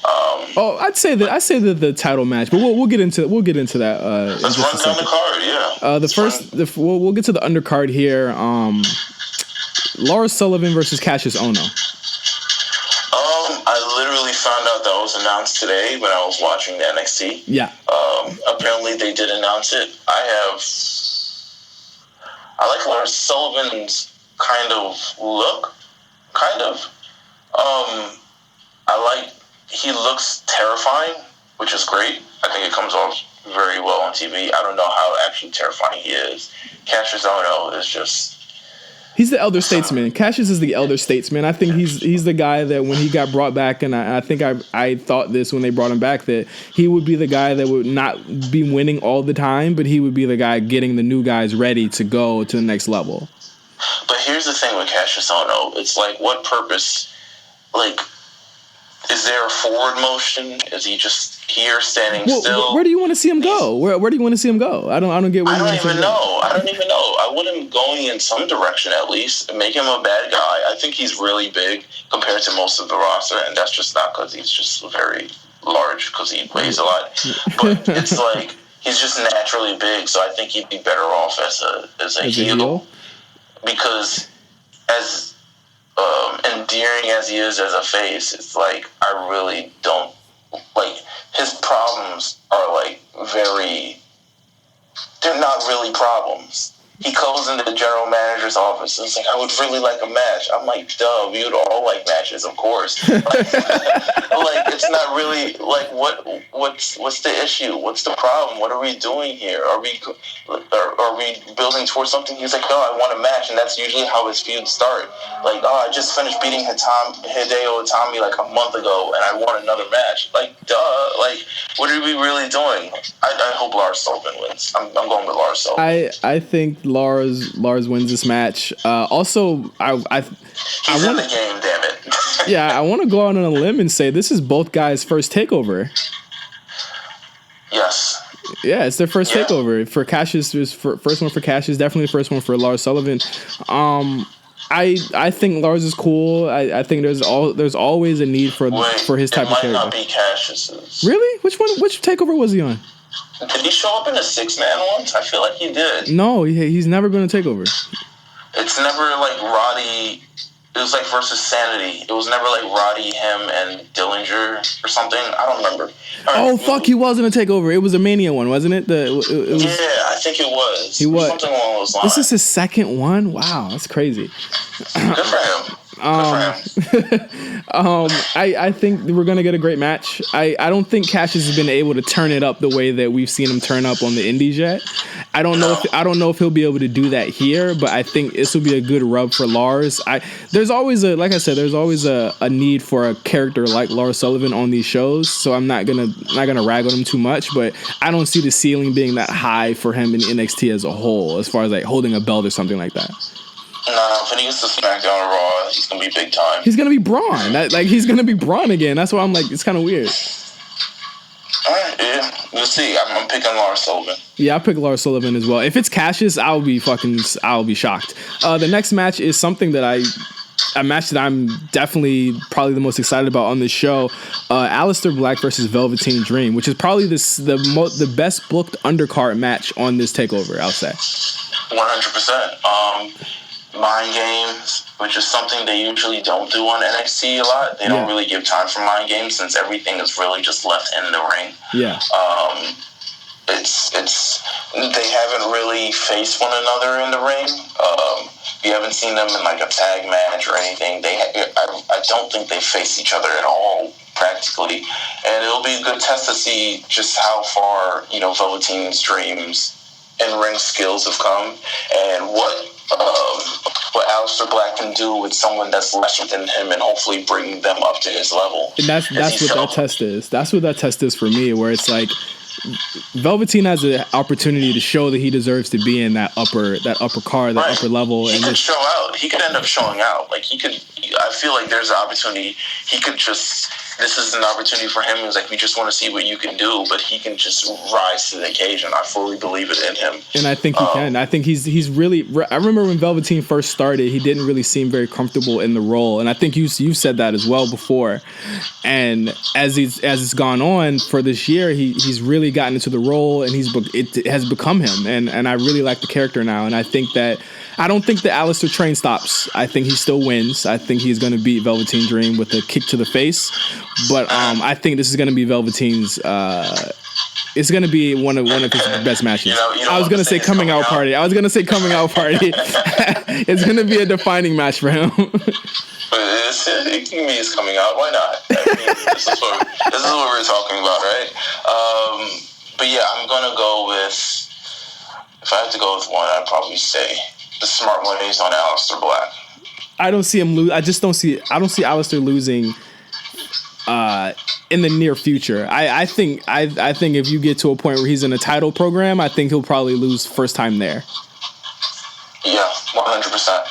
I'd say that the title match, but we'll get into that. Let's run down the card. Yeah. We'll get to the undercard here. Lars Sullivan versus Cassius Ohno. I literally found out that was announced today when I was watching the NXT. Yeah. Apparently they did announce it. I like Lars Sullivan's kind of look. He looks terrifying, which is great. I think it comes off very well on TV. I don't know how actually terrifying he is. Cassius Ohno is just... He's the elder statesman. Cassius is the elder statesman. I think he's the guy that when he got brought back, and I think I thought this when they brought him back, that he would be the guy that would not be winning all the time, but he would be the guy getting the new guys ready to go to the next level. But here's the thing with Cassius Ohno. It's what purpose... is there a forward motion? Is he just here standing still? Where do you want to see him go? Where do you want to see him go? I don't get where you want to see him go. I don't even know. I want him going in some direction at least. Make him a bad guy. I think he's really big compared to most of the roster, and that's just not because he's just very large, because he weighs a lot. But it's he's just naturally big, so I think he'd be better off as a heel. Because as endearing as he is as a face, it's I really don't his problems are they're not really problems. he goes into the general manager's office and he's like, I would really like a match. I'm like, duh, we would all like matches, of course. Like, it's not really like what's the issue? What's the problem? What are we doing here? Are we building towards something? He's like, I want a match, and that's usually how his feuds start. Like, I just finished beating Hideo Itami like a month ago, and I want another match. Like, duh. Like, what are we really doing? I hope Lars Sullivan wins. I'm going with Lars Sullivan. I think Lars wins this match. Also, he's in the game, damn it. Yeah, I want to go out on a limb and say this is both guys' first takeover. Yes. Yeah, it's their first takeover. For Cassius, first one for Cassius, definitely the first one for Lars Sullivan. I think Lars is cool. I think there's always a need for his type of character. It might not be Cassius's. Really? Which takeover was he on? Did he show up in a 6-man once? I feel like he did. No, he's never been a takeover. It's never like Roddy. It was like versus Sanity. It was never like Roddy, him, and Dillinger or something. I don't remember. Fuck! He wasn't a takeover. It was a Mania one, wasn't it? It was, I think it was. He was something along those lines. This is his second one. Wow, that's crazy. Good for him. I think we're gonna get a great match. I don't think Cassius has been able to turn it up the way that we've seen him turn up on the Indies yet. I don't know if he'll be able to do that here, but I think this will be a good rub for Lars. There's always a need for a character like Lars Sullivan on these shows, so I'm not gonna rag on him too much, but I don't see the ceiling being that high for him in NXT as a whole, as far as like holding a belt or something like that. Nah, when he gets to Smackdown and Raw, he's gonna be big time. He's gonna be Braun. He's gonna be Braun again. That's why I'm like, it's kind of weird. Alright, yeah. We'll see. I'm picking Lars Sullivan. Yeah, I pick Lars Sullivan as well. If it's Cassius, I'll be shocked. The next match is something that a match that I'm definitely probably the most excited about on this show. Aleister Black versus Velveteen Dream, which is probably the best booked undercard match on this takeover, I'll say. 100%. Mind games, which is something they usually don't do on NXT a lot. They don't really give time for mind games since everything is really just left in the ring. Yeah. It's they haven't really faced one another in the ring. You haven't seen them in like a tag match or anything. I don't think they face each other at all practically, and it'll be a good test to see just how far Velveteen's Dreams and ring skills have come, and what Aleister Black can do with someone that's lesser than him, and hopefully bring them up to his level. And that's what that test is. That's what that test is for me, where it's like Velveteen has an opportunity to show that he deserves to be in that upper card, that upper level. He could show out. He could end up showing out. Like I feel like there's an opportunity. This is an opportunity for him. It's like, we just want to see what you can do, but he can just rise to the occasion. I fully believe it in him. And I think he can. I think he's really, I remember when Velveteen first started, he didn't really seem very comfortable in the role. And I think you've said that as well before. And as it's gone on for this year, he's really gotten into the role, and it has become him. And I really like the character now. And I don't think the Aleister train stops. I think he still wins. I think he's going to beat Velveteen Dream with a kick to the face. But I think this is going to be Velveteen's. It's going to be one of his best matches. I was going to say coming out party. It's going to be a defining match for him. It can be his coming out. Why not? This is what we're talking about, right? But yeah, I'm going to go with. If I have to go with one, I'd probably say the smart one is on Aleister Black. I don't see him lose. I don't see Aleister losing in the near future. I think if you get to a point where he's in a title program, I think he'll probably lose first time there. Yeah, 100%.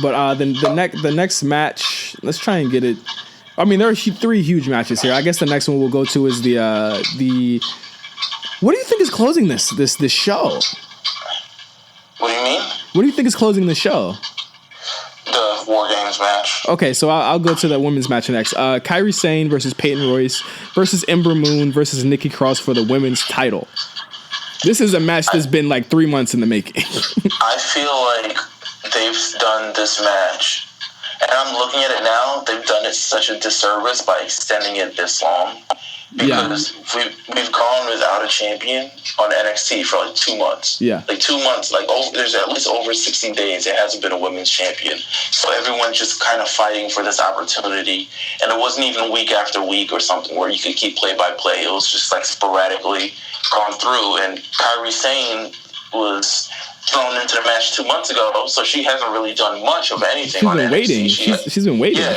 But the next match, let's try and get it. I mean, there are 3 huge matches here. I guess the next one we'll go to is the. What do you think is closing this show? What do you mean? What do you think is closing the show? The War Games match. Okay, so I'll go to the women's match next. Kairi Sane versus Peyton Royce versus Ember Moon versus Nikki Cross for the women's title. This is a match that's been like 3 months in the making. I feel like they've done this match, And I'm looking at it now. They've done it such a disservice by extending it this long. Because we've gone without a champion on NXT for like 2 months. Yeah. Like 2 months. There's at least over 60 days. It hasn't been a women's champion. So everyone's just kind of fighting for this opportunity. And it wasn't even week after week or something where you could keep play-by-play. It was just like sporadically gone through. And Kairi Sane was thrown into the match 2 months ago, so she hasn't really done much of anything. She's been waiting. She's been waiting. Yeah,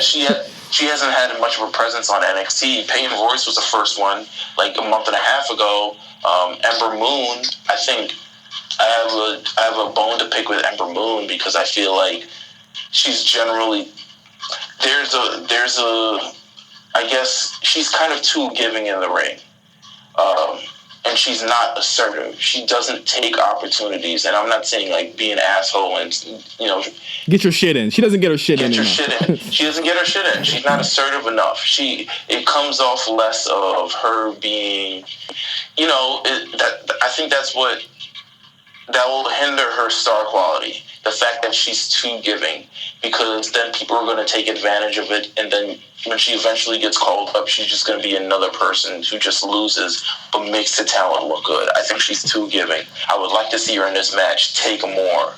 she hasn't had much of a presence on NXT. Peyton Royce was the first one, like a month and a half ago. Ember Moon, I think I have a bone to pick with Ember Moon because I feel like she's generally I guess she's kind of too giving in the ring. And she's not assertive. She doesn't take opportunities. And I'm not saying like be an asshole and, get your shit in. She doesn't get her shit in. She doesn't get her shit in. She's not assertive enough. It comes off less of her being, I think that will hinder her star quality. The fact that she's too giving, because then people are going to take advantage of it, and then when she eventually gets called up, she's just going to be another person who just loses but makes the talent look good. I think she's too giving. I would like to see her in this match take more,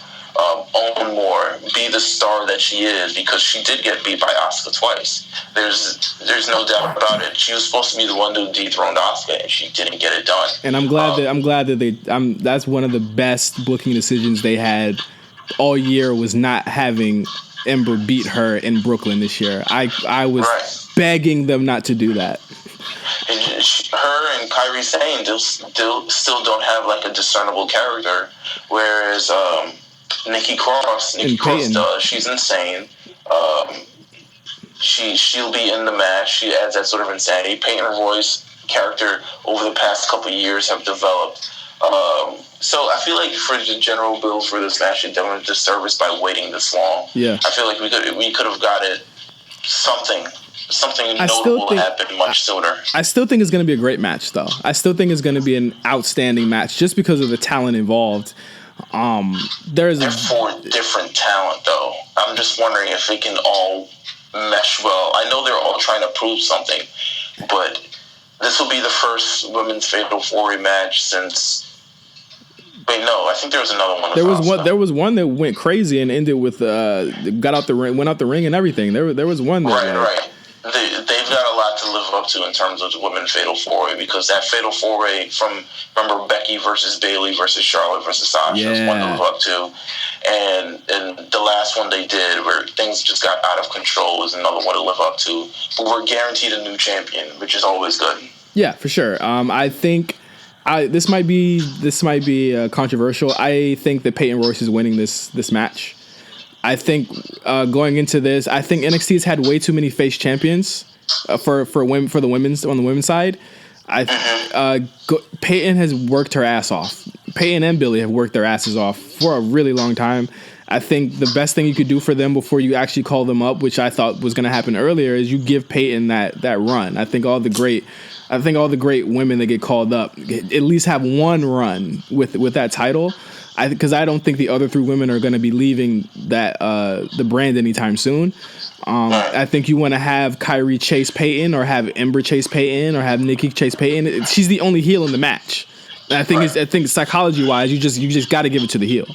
own more, be the star that she is, because she did get beat by Asuka twice. There's no doubt about it. She was supposed to be the one who dethroned Asuka, and she didn't get it done. And I'm glad that that's one of the best booking decisions they had all year, was not having Ember beat her in Brooklyn this year. I was begging them not to do that. And her and Kairi Sane still don't have like a discernible character, whereas Nikki Cross does. She's insane. She'll be in the match. She adds that sort of insanity. Peyton Roy's character over the past couple of years have developed. So I feel like for the general build for this match, it done a disservice by waiting this long. Yeah, I feel like we could have got it something notable happened much sooner. I still think it's going to be a great match, though. I still think it's going to be an outstanding match just because of the talent involved. They're 4 different talent, though. I'm just wondering if they can all mesh well. I know they're all trying to prove something, but this will be the first women's Fatal 4-Way match since. Wait, no, I think there was another one. There was one that went went out the ring and everything. There was one that right. They've got a lot to live up to in terms of the women's Fatal 4-Way, because that Fatal 4-Way remember Becky versus Bayley versus Charlotte versus Sasha was one to live up to, and the last one they did where things just got out of control is another one to live up to. But we're guaranteed a new champion, which is always good. Yeah, for sure. I think. This might be controversial. I think that Peyton Royce is winning this match. I think going into this, I think NXT's had way too many face champions for the women's side. Peyton has worked her ass off. Peyton and Billy have worked their asses off for a really long time. I think the best thing you could do for them before you actually call them up, which I thought was going to happen earlier, is you give Peyton that run. I think all the great women that get called up at least have one run with that title. Because I don't think the other 3 women are going to be leaving the brand anytime soon. I think you want to have Kairi chase Peyton, or have Ember chase Peyton, or have Nikki chase Peyton. She's the only heel in the match. And I think psychology wise, you just got to give it to the heel.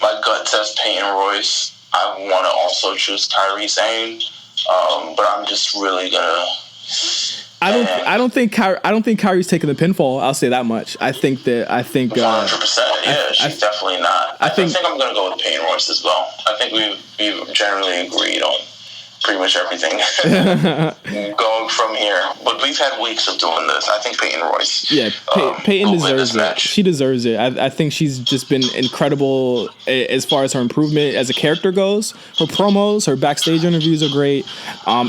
My gut says Peyton Royce. I want to also choose Kairi Sane, but I'm just really gonna. I don't think Kairi's taking the pinfall. I'll say that much. I think 100%. Yeah, she's definitely not. I think I'm gonna go with Peyton Royce as well. I think we've generally agreed on pretty much everything going from here. But we've had weeks of doing this. I think Peyton Royce. Yeah, Peyton deserves it. She deserves it. I think she's just been incredible as far as her improvement as a character goes. Her promos, her backstage interviews are great.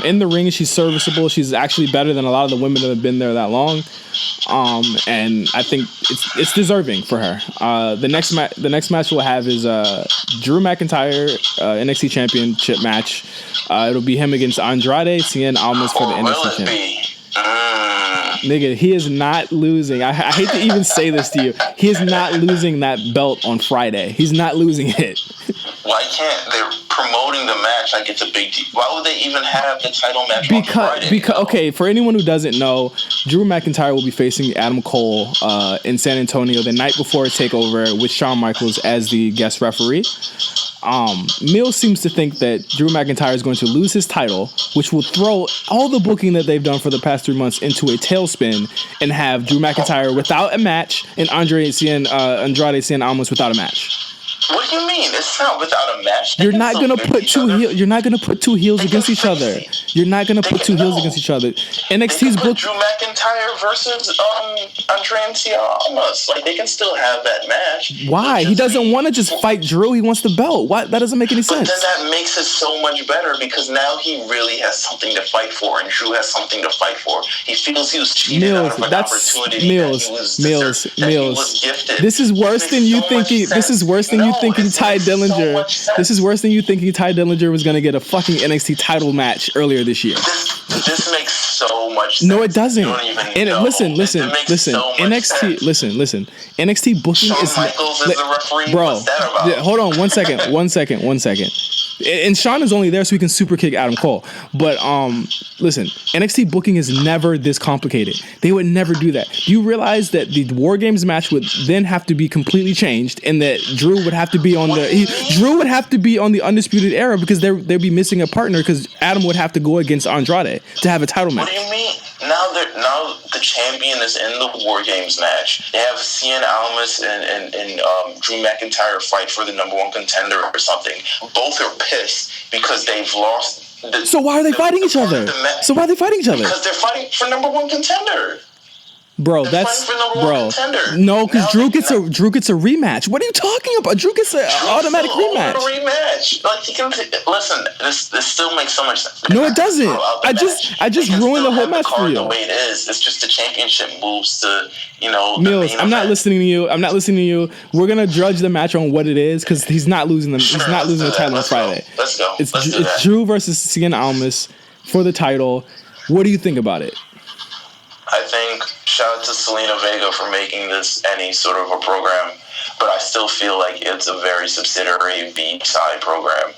In the ring, she's serviceable. She's actually better than a lot of the women that have been there that long. And I think it's deserving for her. The next match we'll have is Drew McIntyre NXT Championship match. It'll be him against Andrade Cien Almas for the NXT Championship. Nigga, he is not losing. I hate to even say this to you. He is not losing that belt on Friday. He's not losing it. Why can't they? promoting the match like it's a big deal. Why would they even have the title match on Friday? Because okay, for anyone who doesn't know, Drew McIntyre will be facing Adam Cole in San Antonio the night before Takeover with Shawn Michaels as the guest referee. Meelz seems to think that Drew McIntyre is going to lose his title, which will throw all the booking that they've done for the past 3 months into a tailspin and have Drew McIntyre without a match and Andrade Cien Almas without a match. What do you mean? It's not without a match. You're not gonna put two heels. You're not gonna put two heels against each other. You're not gonna put two heels against each other. NXT's book. Drew McIntyre versus Andrade Cien Almas. Like they can still have that match. Why? He doesn't want to just fight Drew. He wants the belt. Why? That doesn't make any sense. But then that makes it so much better because now he really has something to fight for, and Drew has something to fight for. He feels he was cheated out of an opportunity. Meelz. This is worse than you thinking. This is worse than you thinking Ty Dillinger. This is worse than you thinking Ty Dillinger was going to get a fucking NXT title match earlier this year. This makes so much sense. No, it doesn't. You don't even know. Listen. So NXT, listen. NXT booking Shawn is Michaels is the referee. Bro, what's that about? hold on 1 second. And Shawn is only there so he can super kick Adam Cole. But listen, NXT booking is never this complicated. They would never do that. Do you realize that the War Games match would then have to be completely changed, and that Drew would have to be on the Undisputed Era because they'd be missing a partner because Adam would have to go against Andrade to have a title match. What do you mean? Now the champion is in the War Games match. They have Cien Almas and Drew McIntyre fight for the number one contender or something. Both are pissed because they've lost. So why are they fighting each other? Because they're fighting for number one contender. Bro, No, because Drew gets a rematch. What are you talking about? Drew gets an automatic rematch. Like he can listen. This still makes so much sense. No, it doesn't. I just ruined the whole match for you. The way it is, it's just the championship moves to Meelz, I'm not listening to you. We're gonna judge the match on what it is because he's not losing them. He's not losing the title on Friday. Let's go. It's Drew versus Cien Almas for the title. What do you think about it? I think shout out to Selena Vega for making this any sort of a program, but I still feel like it's a very subsidiary B-side program.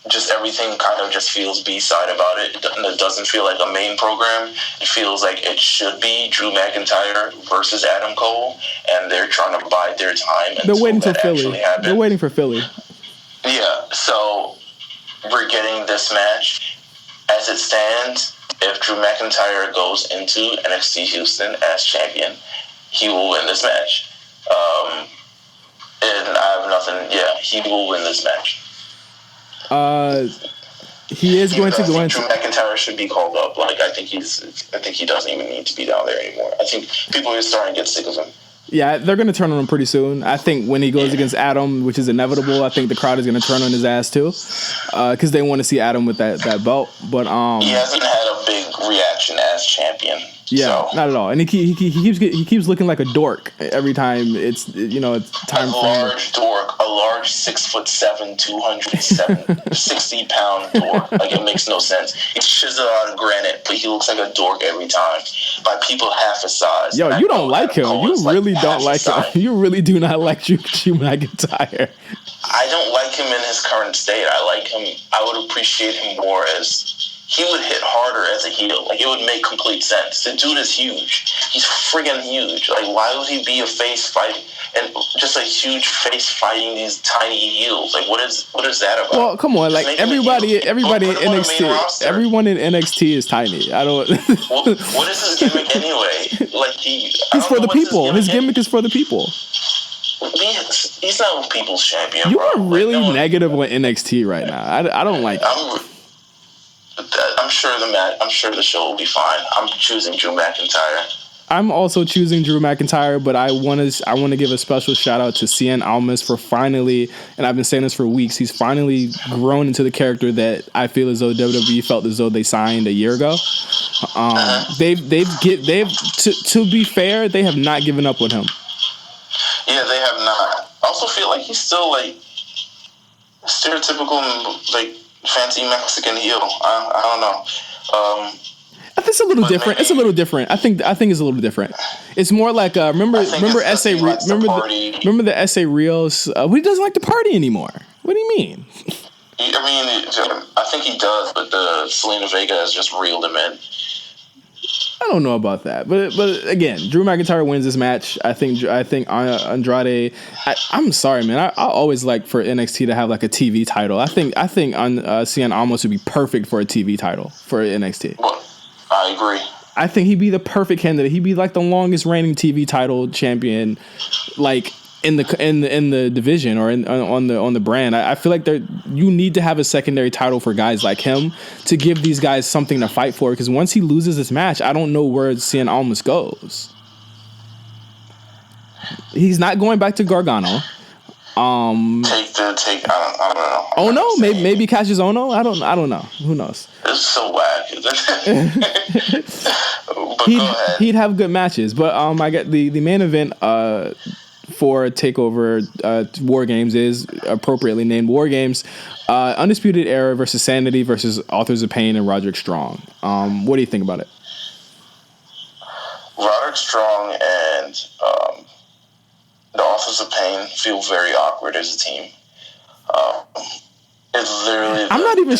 Just everything kind of just feels B-side about it. It doesn't feel like a main program. It feels like it should be Drew McIntyre versus Adam Cole, and they're trying to bide their time. They're waiting for Philly. They're waiting for Philly. Yeah, so we're getting this match. As it stands, if Drew McIntyre goes into NXT Houston as champion, he will win this match. And I have nothing. Yeah, he will win this match. He is going to go into. Drew McIntyre should be called up. Like I think he doesn't even need to be down there anymore. I think people are starting to get sick of him. Yeah, they're going to turn on him pretty soon. I think when he goes against Adam, which is inevitable, I think the crowd is going to turn on his ass too, because they want to see Adam with that belt. But he hasn't had a big reaction as champion. Yeah, so. Not at all. And he keeps looking like a dork every time it's time for a large 6'7", 260-pound dork. Like it makes no sense. He's chiseled out of granite, but he looks like a dork every time by people half his size. Yo, you don't like him. You really don't like him. You really do not like Drew McIntyre. I don't like him in his current state. I like him. I would appreciate him more as. He would hit harder as a heel. Like, it would make complete sense. The dude is huge. He's friggin' huge. Like, why would he be a face fighting and just a huge face fighting these tiny heels? Like, what is that about? Well, come on. Like, everybody in NXT, everyone in NXT is tiny. I don't. Well, what is his gimmick anyway? Like, he's for the people. His gimmick is for the people. He's not people's champion. You are really negative on NXT right now. I don't like it. I'm sure the show will be fine. I'm choosing Drew McIntyre. I'm also choosing Drew McIntyre, but I want to give a special shout out to Cien Almas for finally, and I've been saying this for weeks, he's finally grown into the character that I feel as though WWE felt as though they signed a year ago. To be fair, they have not given up on him. Yeah, they have not. I also feel like he's still like stereotypical like fancy Mexican heel. I don't know. It's a little different. It's a little different. I think it's a little different. It's more like remember the SA Rios. He doesn't like to party anymore. What What do you mean? I think he does, but the Selena Vega has just reeled him in. I don't know about that, but again, Drew McIntyre wins this match. I think Andrade. I'm sorry, man. I always like for NXT to have like a TV title. I think Cien Almas would be perfect for a TV title for NXT. Well, I agree. I think he'd be the perfect candidate. He'd be like the longest reigning TV title champion, like in the division or on the brand. I feel like you need to have a secondary title for guys like him to give these guys something to fight for. Because once he loses this match, I don't know where Cien Almas goes. He's not going back to Gargano. I don't know. Oh no, maybe catches Ono. I don't know. Who knows? It's so whack. But go ahead. He'd have good matches, but I get the main event for Takeover War Games is appropriately named War Games. Undisputed Era versus Sanity versus Authors of Pain and Roderick Strong. What do you think about it? Roderick Strong and the Authors of Pain feel very awkward as a team. It's literally I'm not even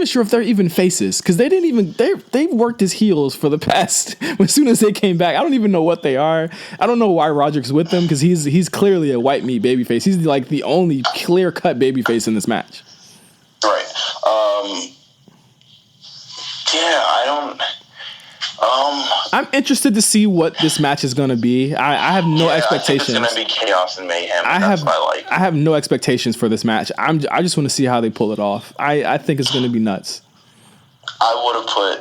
sure if they're even faces, because they worked as heels for the past as soon as they came back. I don't even know what they are. I don't know why Roderick's with them, because he's clearly a white meat babyface. He's like the only clear cut babyface in this match. Right. I don't. I'm interested to see what this match is going to be. I have no expectations. I think it's going to be chaos and mayhem. I have no expectations for this match. I just want to see how they pull it off. I think it's going to be nuts. I would have put.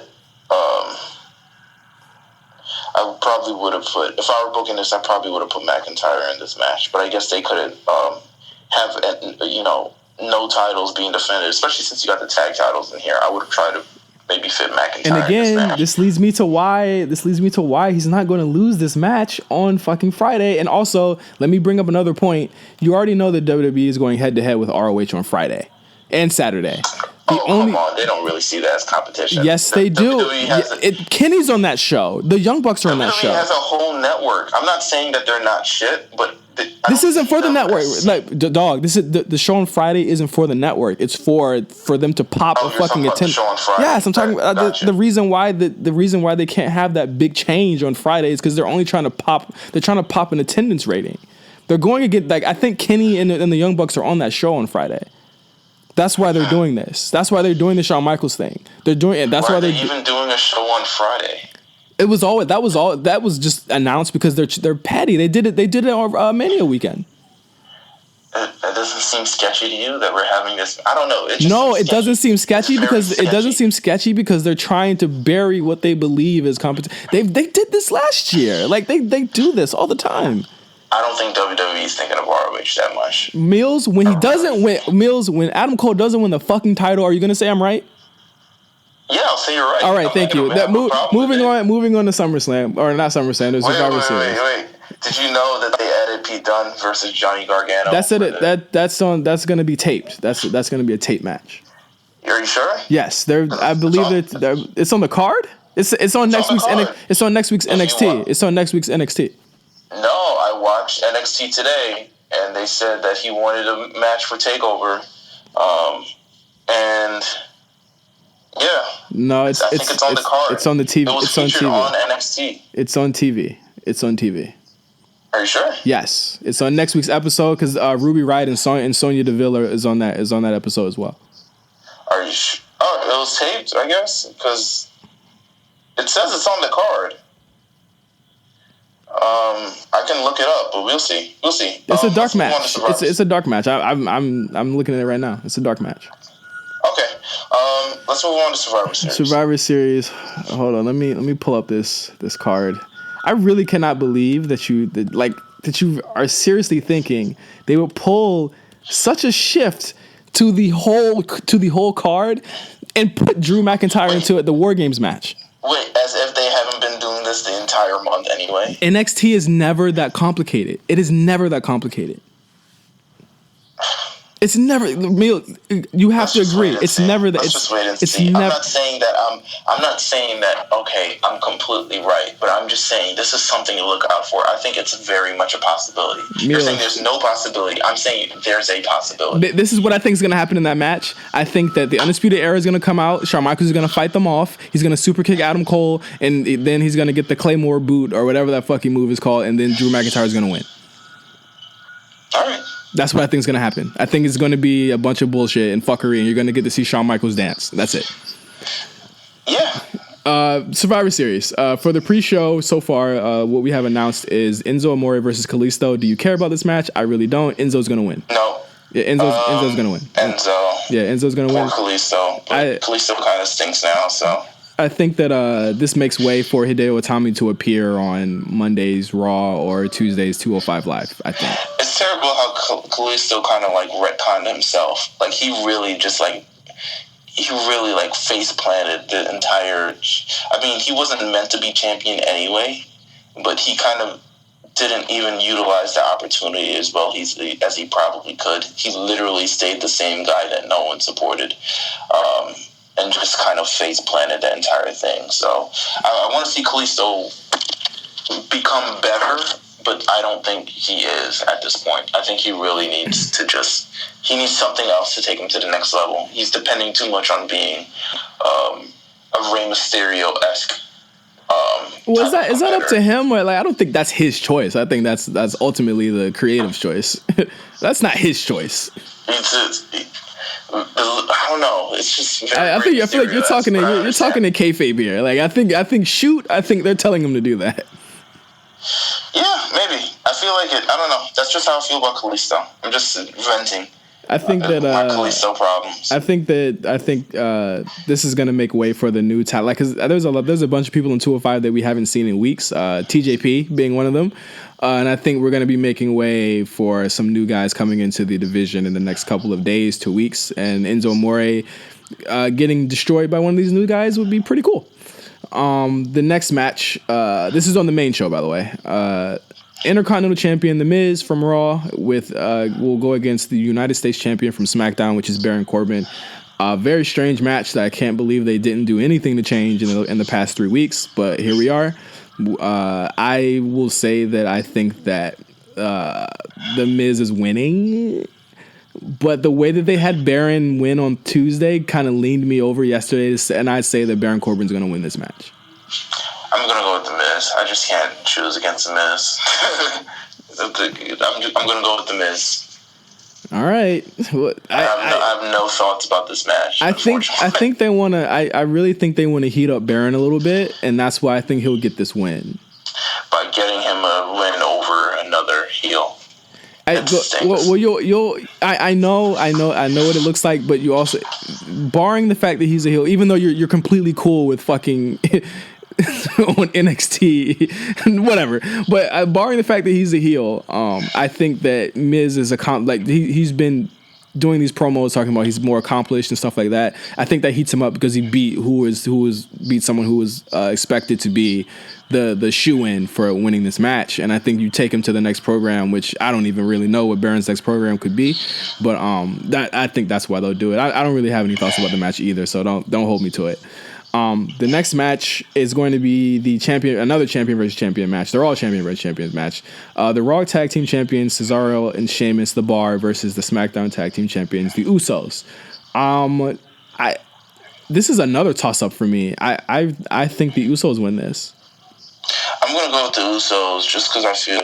If I were booking this, I probably would have put McIntyre in this match. But I guess they could have no titles being defended, especially since you got the tag titles in here. I would have tried to maybe fit McIntyre. And again, this leads me to why he's not going to lose this match on fucking Friday. And also, let me bring up another point. You already know that WWE is going head to head with ROH on Friday and Saturday. Come on, they don't really see that as competition. Yes, they do. Kenny's on that show. The Young Bucks are on that show. WWE has a whole network. I'm not saying that they're not shit, but this isn't for the network. Like, dog, this is the show on Friday isn't for the network. It's for them to pop a fucking attendance. Yes, I'm talking about the reason why they can't have that big change on Friday is because they're only trying to pop. They're trying to pop an attendance rating. They're going to get I think Kenny and the Young Bucks are on that show on Friday. That's why they're doing this. That's why they're doing the Shawn Michaels thing. They're doing it. That's why they're even doing a show on Friday. That was just announced because they're petty. They did it on Mania weekend. That doesn't seem sketchy to you that we're having this. I don't know. It doesn't seem sketchy because they're trying to bury what they believe is competition. They did this last year. Like they do this all the time. I don't think WWE is thinking of ROH that much. Meelz, when Adam Cole doesn't win the fucking title, are you gonna say I'm right? Yeah, I'll say you're right. All right, thank you. Moving on to SummerSlam, or not SummerSlam, there's Survivor Series. Wait. Did you know that they added Pete Dunne versus Johnny Gargano? That's gonna be taped. That's gonna be a tape match. Are you sure? Yes, I believe it's on the card. It's on next week's NXT. It's on next week's NXT. No, I watched NXT today, and they said that he wanted a match for TakeOver, and yeah. No, I think it's on the card. It's on the TV. It was featured on NXT. It's on TV. Are you sure? Yes, it's on next week's episode because Ruby Riott and Sonya Deville is on that episode as well. Are you sure? Oh, it was taped, I guess, because it says it's on the card. I can look it up, but we'll see. It's a dark match. It's a dark match. I'm looking at it right now. It's a dark match. Okay. Let's move on to Survivor Series. Survivor Series. Hold on. Let me pull up this card. I really cannot believe that you are seriously thinking they will pull such a shift to the whole card and put Drew McIntyre into the War Games match. Wait, as if they haven't been doing this the entire month anyway? NXT is never that complicated. It is never that complicated. It's never, you have to agree. It's never that. Let's just wait and see. I'm not saying that I'm not saying that, okay, I'm completely right, but I'm just saying this is something to look out for. I think it's very much a possibility. You're saying there's no possibility. I'm saying there's a possibility. This is what I think is going to happen in that match. I think that the Undisputed Era is going to come out. Shawn Michaels is going to fight them off. He's going to super kick Adam Cole, and then he's going to get the Claymore boot or whatever that fucking move is called, and then Drew McIntyre is going to win. All right. That's what I think is going to happen. I think it's going to be a bunch of bullshit and fuckery, and you're going to get to see Shawn Michaels dance. That's it. Yeah. Survivor Series. For the pre-show so far, what we have announced is Enzo Amore versus Kalisto. Do you care about this match? I really don't. Enzo's going to win. No. Yeah, Enzo's going to win. Enzo's going to win. Poor Kalisto. Kalisto kind of stinks now, so. I think that this makes way for Hideo Itami to appear on Monday's Raw or Tuesday's 205 Live, I think. It's terrible how Kalisto kind of like retconned himself. Like he really face planted the entire. I mean, he wasn't meant to be champion anyway, but he kind of didn't even utilize the opportunity as well as he probably could. He literally stayed the same guy that no one supported. And just kind of face planted the entire thing. So I want to see Kalisto become better, but I don't think he is at this point. I think he really needs to he needs something else to take him to the next level. He's depending too much on being a Rey Mysterio-esque. Well, is that up to him? Or I don't think that's his choice. I think that's ultimately the creative's choice. That's not his choice. I don't know. It's just. I feel like you're talking to kayfabe here. I think they're telling him to do that. Yeah, maybe. I feel like it. I don't know. That's just how I feel about Kalisto. I'm just venting. I think that my Kalisto problems. I think this is gonna make way for the new talent. Because there's a bunch of people in 205 that we haven't seen in weeks. TJP being one of them. And I think we're going to be making way for some new guys coming into the division in the next couple of days, 2 weeks. And Enzo Amore getting destroyed by one of these new guys would be pretty cool. The next match, this is on the main show, by the way. Intercontinental Champion The Miz from Raw will go against the United States Champion from SmackDown, which is Baron Corbin. A very strange match that I can't believe they didn't do anything to change in the past 3 weeks, but here we are. I will say that I think that The Miz is winning, but the way that they had Baron win on Tuesday kind of leaned me over yesterday, and I'd say that Baron Corbin's going to win this match. I'm going to go with The Miz. I just can't choose against The Miz. I'm going to go with The Miz. All right. I have no thoughts about this match. I think they want to. I really think they want to heat up Baron a little bit, and that's why I think he'll get this win. By getting him a win over another heel. I know what it looks like, but you also, barring the fact that he's a heel, even though you're completely cool with fucking. On NXT, whatever. But barring the fact that he's a heel, I think that Miz is he's been doing these promos talking about he's more accomplished and stuff like that. I think that heats him up because he beat someone who was expected to be the shoe-in for winning this match. And I think you take him to the next program, which I don't even really know what Baron's next program could be. But I think that's why they'll do it. I don't really have any thoughts about the match either, so don't hold me to it. The next match is going to be another champion versus champion match. They're all champion versus champions match. The Raw Tag Team Champions, Cesaro and Sheamus, The Bar versus the SmackDown Tag Team Champions, the Usos. This is another toss-up for me. I think the Usos win this. I'm going to go with the Usos just because I feel...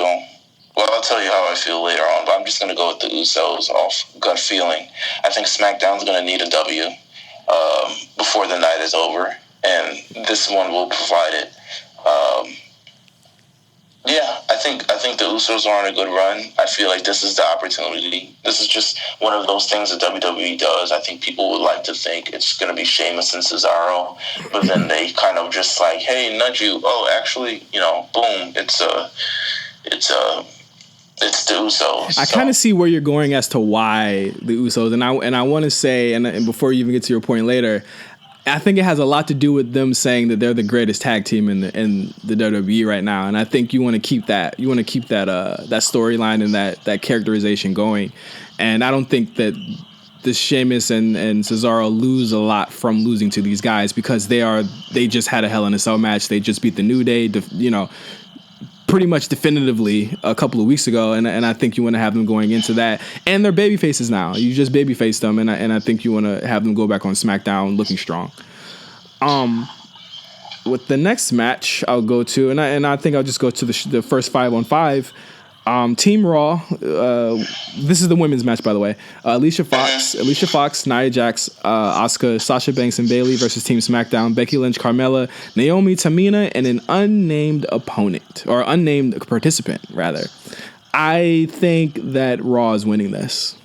Well, I'll tell you how I feel later on, but I'm just going to go with the Usos off gut feeling. I think SmackDown's going to need a W before the night is over. And this one will provide it. I think the Usos are on a good run. I feel like this is the opportunity. This is just one of those things that WWE does. I think people would like to think it's going to be Sheamus and Cesaro, but then they kind of just like, hey, nudge you. Oh, actually, boom, it's the Usos. I kind of see where you're going as to why the Usos, and I want to say, and before you even get to your point later, I think it has a lot to do with them saying that they're the greatest tag team in the WWE right now, and I think you want to keep that. You want to keep that that storyline and that characterization going. And I don't think that the Sheamus and Cesaro lose a lot from losing to these guys because they just had a Hell in a Cell match. They just beat the New Day, pretty much definitively a couple of weeks ago, and I think you want to have them going into that. And they're baby faces now. You just baby faced them, and I think you want to have them go back on SmackDown looking strong. With the next match, I'll go to, and I think I'll just go to the first 5-on-5. Team Raw. This is the women's match, by the way. Alicia Fox, Nia Jax, Asuka, Sasha Banks, and Bayley versus Team SmackDown. Becky Lynch, Carmella, Naomi, Tamina, and an unnamed participant, rather. I think that Raw is winning this.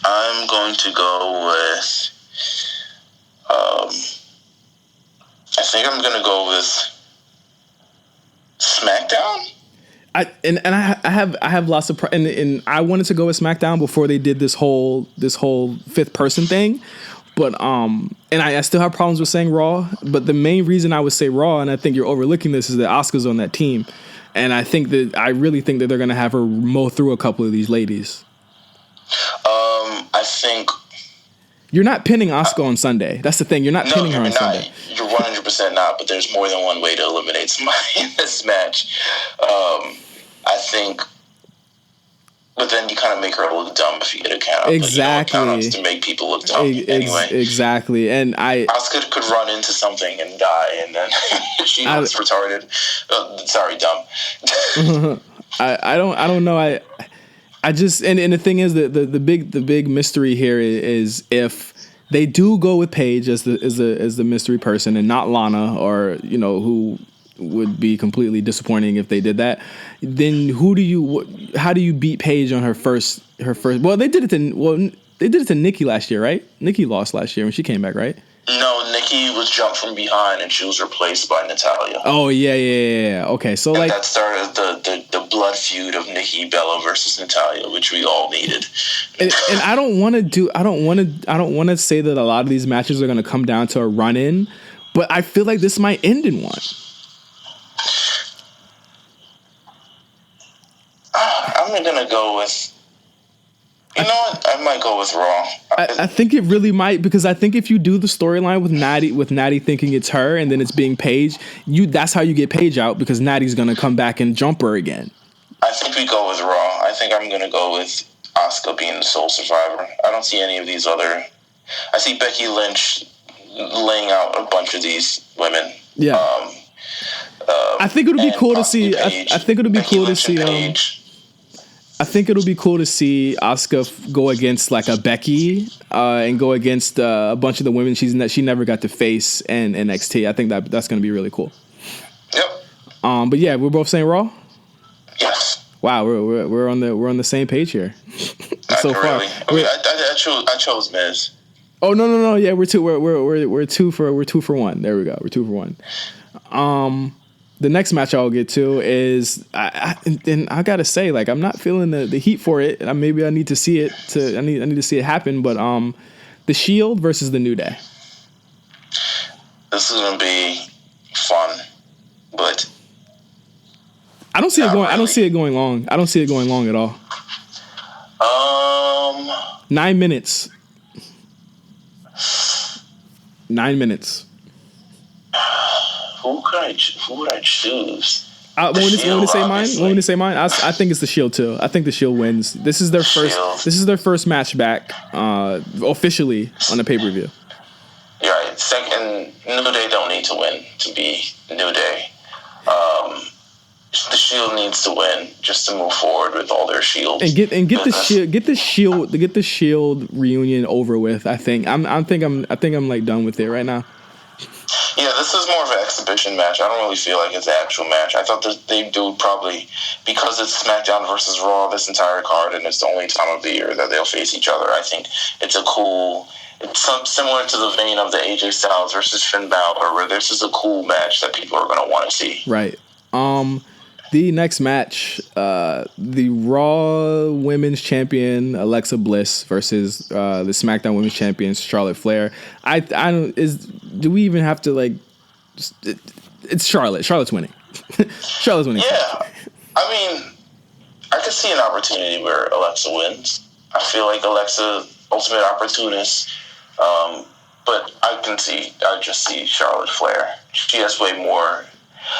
I'm going to go with. I think I'm going to go with SmackDown. I have lots of and I wanted to go with SmackDown before they did this whole fifth person thing, but and I still have problems with saying Raw. But the main reason I would say Raw, and I think you're overlooking this, is that Asuka's on that team, and I really think that they're gonna have her mow through a couple of these ladies. I think you're not pinning Asuka on Sunday. That's the thing. You're not pinning her on Sunday. You're 100% not. But there's more than one way to eliminate somebody in this match. I think, but then you kind of make her look dumb if you get a count. Exactly. But, count-outs to make people look dumb anyway. Exactly. And Asuka could run into something and die, and then she looks retarded. Sorry, dumb. I don't know. I just and the thing is that the big mystery here is if they do go with Paige as the mystery person and not Lana, or who would be completely disappointing if they did that, then how do you beat Paige on her first well, they did it to Nikki last year, right? Nikki lost last year when she came back, right? No, Nikki was jumped from behind and she was replaced by Natalya. Oh yeah. Okay, so and that started the blood feud of Nikki Bella versus Natalya, which we all needed. And I don't want to say that a lot of these matches are going to come down to a run in, but I feel like this might end in one. I'm gonna go with. You know what? I might go with Raw. I think it really might, because I think if you do the storyline with Natty thinking it's her and then it's being Paige, that's how you get Paige out, because Natty's gonna come back and jump her again. I think we go with Raw. I think I'm gonna go with Asuka being the sole survivor. I don't see any of these other. I see Becky Lynch laying out a bunch of these women. Yeah. I think it'll be cool to see. Paige, I think it'll be cool to see. I think it'll be cool to see Asuka go against like a Becky and go against a bunch of the women she never got to face in NXT. I think that's going to be really cool. Yep. But yeah, we're both saying Raw. Yes. Wow, we're on the same page here. So far. Really. I chose Miz. Oh no! Yeah, we're two for one. There we go. We're 2 for 1. The next match I'll get to is, I gotta say, like, I'm not feeling the heat for it. Maybe I need to see it. I need to see it happen. But the Shield versus the New Day. This is gonna be fun, but I don't see it going. Really. I don't see it going long. I don't see it going long at all. 9 minutes. 9 minutes. Who would I choose? Want me to say mine? I think it's the Shield too. I think the Shield wins. This is their first match back officially on the pay-per-view. You're right. Second, New Day don't need to win to be New Day. The Shield needs to win just to move forward with all their Shields. And get the Shield reunion over with. I think I'm like done with it right now. Yeah, this is more of an exhibition match. I don't really feel like it's an actual match. I thought that they do probably, because it's SmackDown versus Raw this entire card, and it's the only time of the year that they'll face each other. I think it's similar to the vein of the AJ Styles versus Finn Balor, where this is a cool match that people are going to want to see. Right. The next match, the Raw Women's Champion Alexa Bliss versus the SmackDown Women's Champion Charlotte Flair. I don't do we even have to like? It's Charlotte. Charlotte's winning. Charlotte's winning. Yeah, I mean, I could see an opportunity where Alexa wins. I feel like Alexa, ultimate opportunist, but I just see Charlotte Flair. She has way more.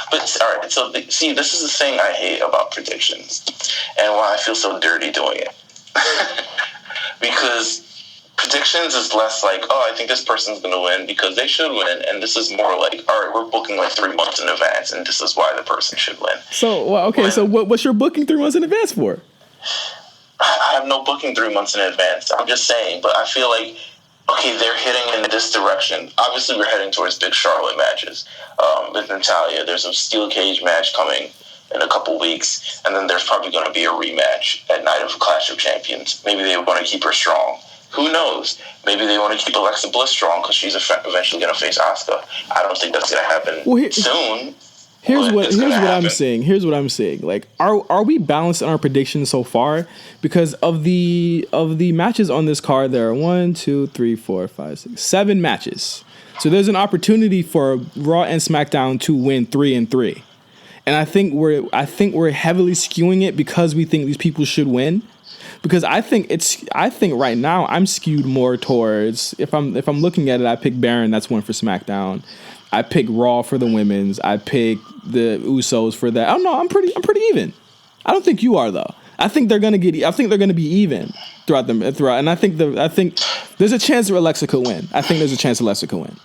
But, all right, so, see, this is the thing I hate about predictions and why I feel so dirty doing it. Because predictions is less like, oh, I think this person's going to win because they should win. And this is more like, all right, we're booking like 3 months in advance, and this is why the person should win. So, well, okay, so what's your booking 3 months in advance for? I have no booking 3 months in advance. I'm just saying, but I feel like, okay, they're heading in this direction. Obviously, we're heading towards big Charlotte matches. With Natalya, there's a steel cage match coming in a couple weeks, and then there's probably going to be a rematch at Night of Clash of Champions. Maybe they want to keep her strong. Who knows? Maybe they want to keep Alexa Bliss strong because she's eventually going to face Asuka. I don't think that's going to happen soon. Here's what I'm saying. Here's what I'm saying. Like, are we balanced in our predictions so far? Because of the matches on this card, there are 1, 2, 3, 4, 5, 6, 7 matches. So there's an opportunity for Raw and SmackDown to win 3 and 3. And I think we're heavily skewing it because we think these people should win. Because I think right now I'm skewed more towards, if I'm looking at it, I pick Baron, that's one for SmackDown. I pick Raw for the women's. I pick the Usos for that. I don't know. I'm pretty even. I don't think you are though. I think they're gonna be even throughout. And I think there's a chance that Alexa could win. I think there's a chance Alexa could win.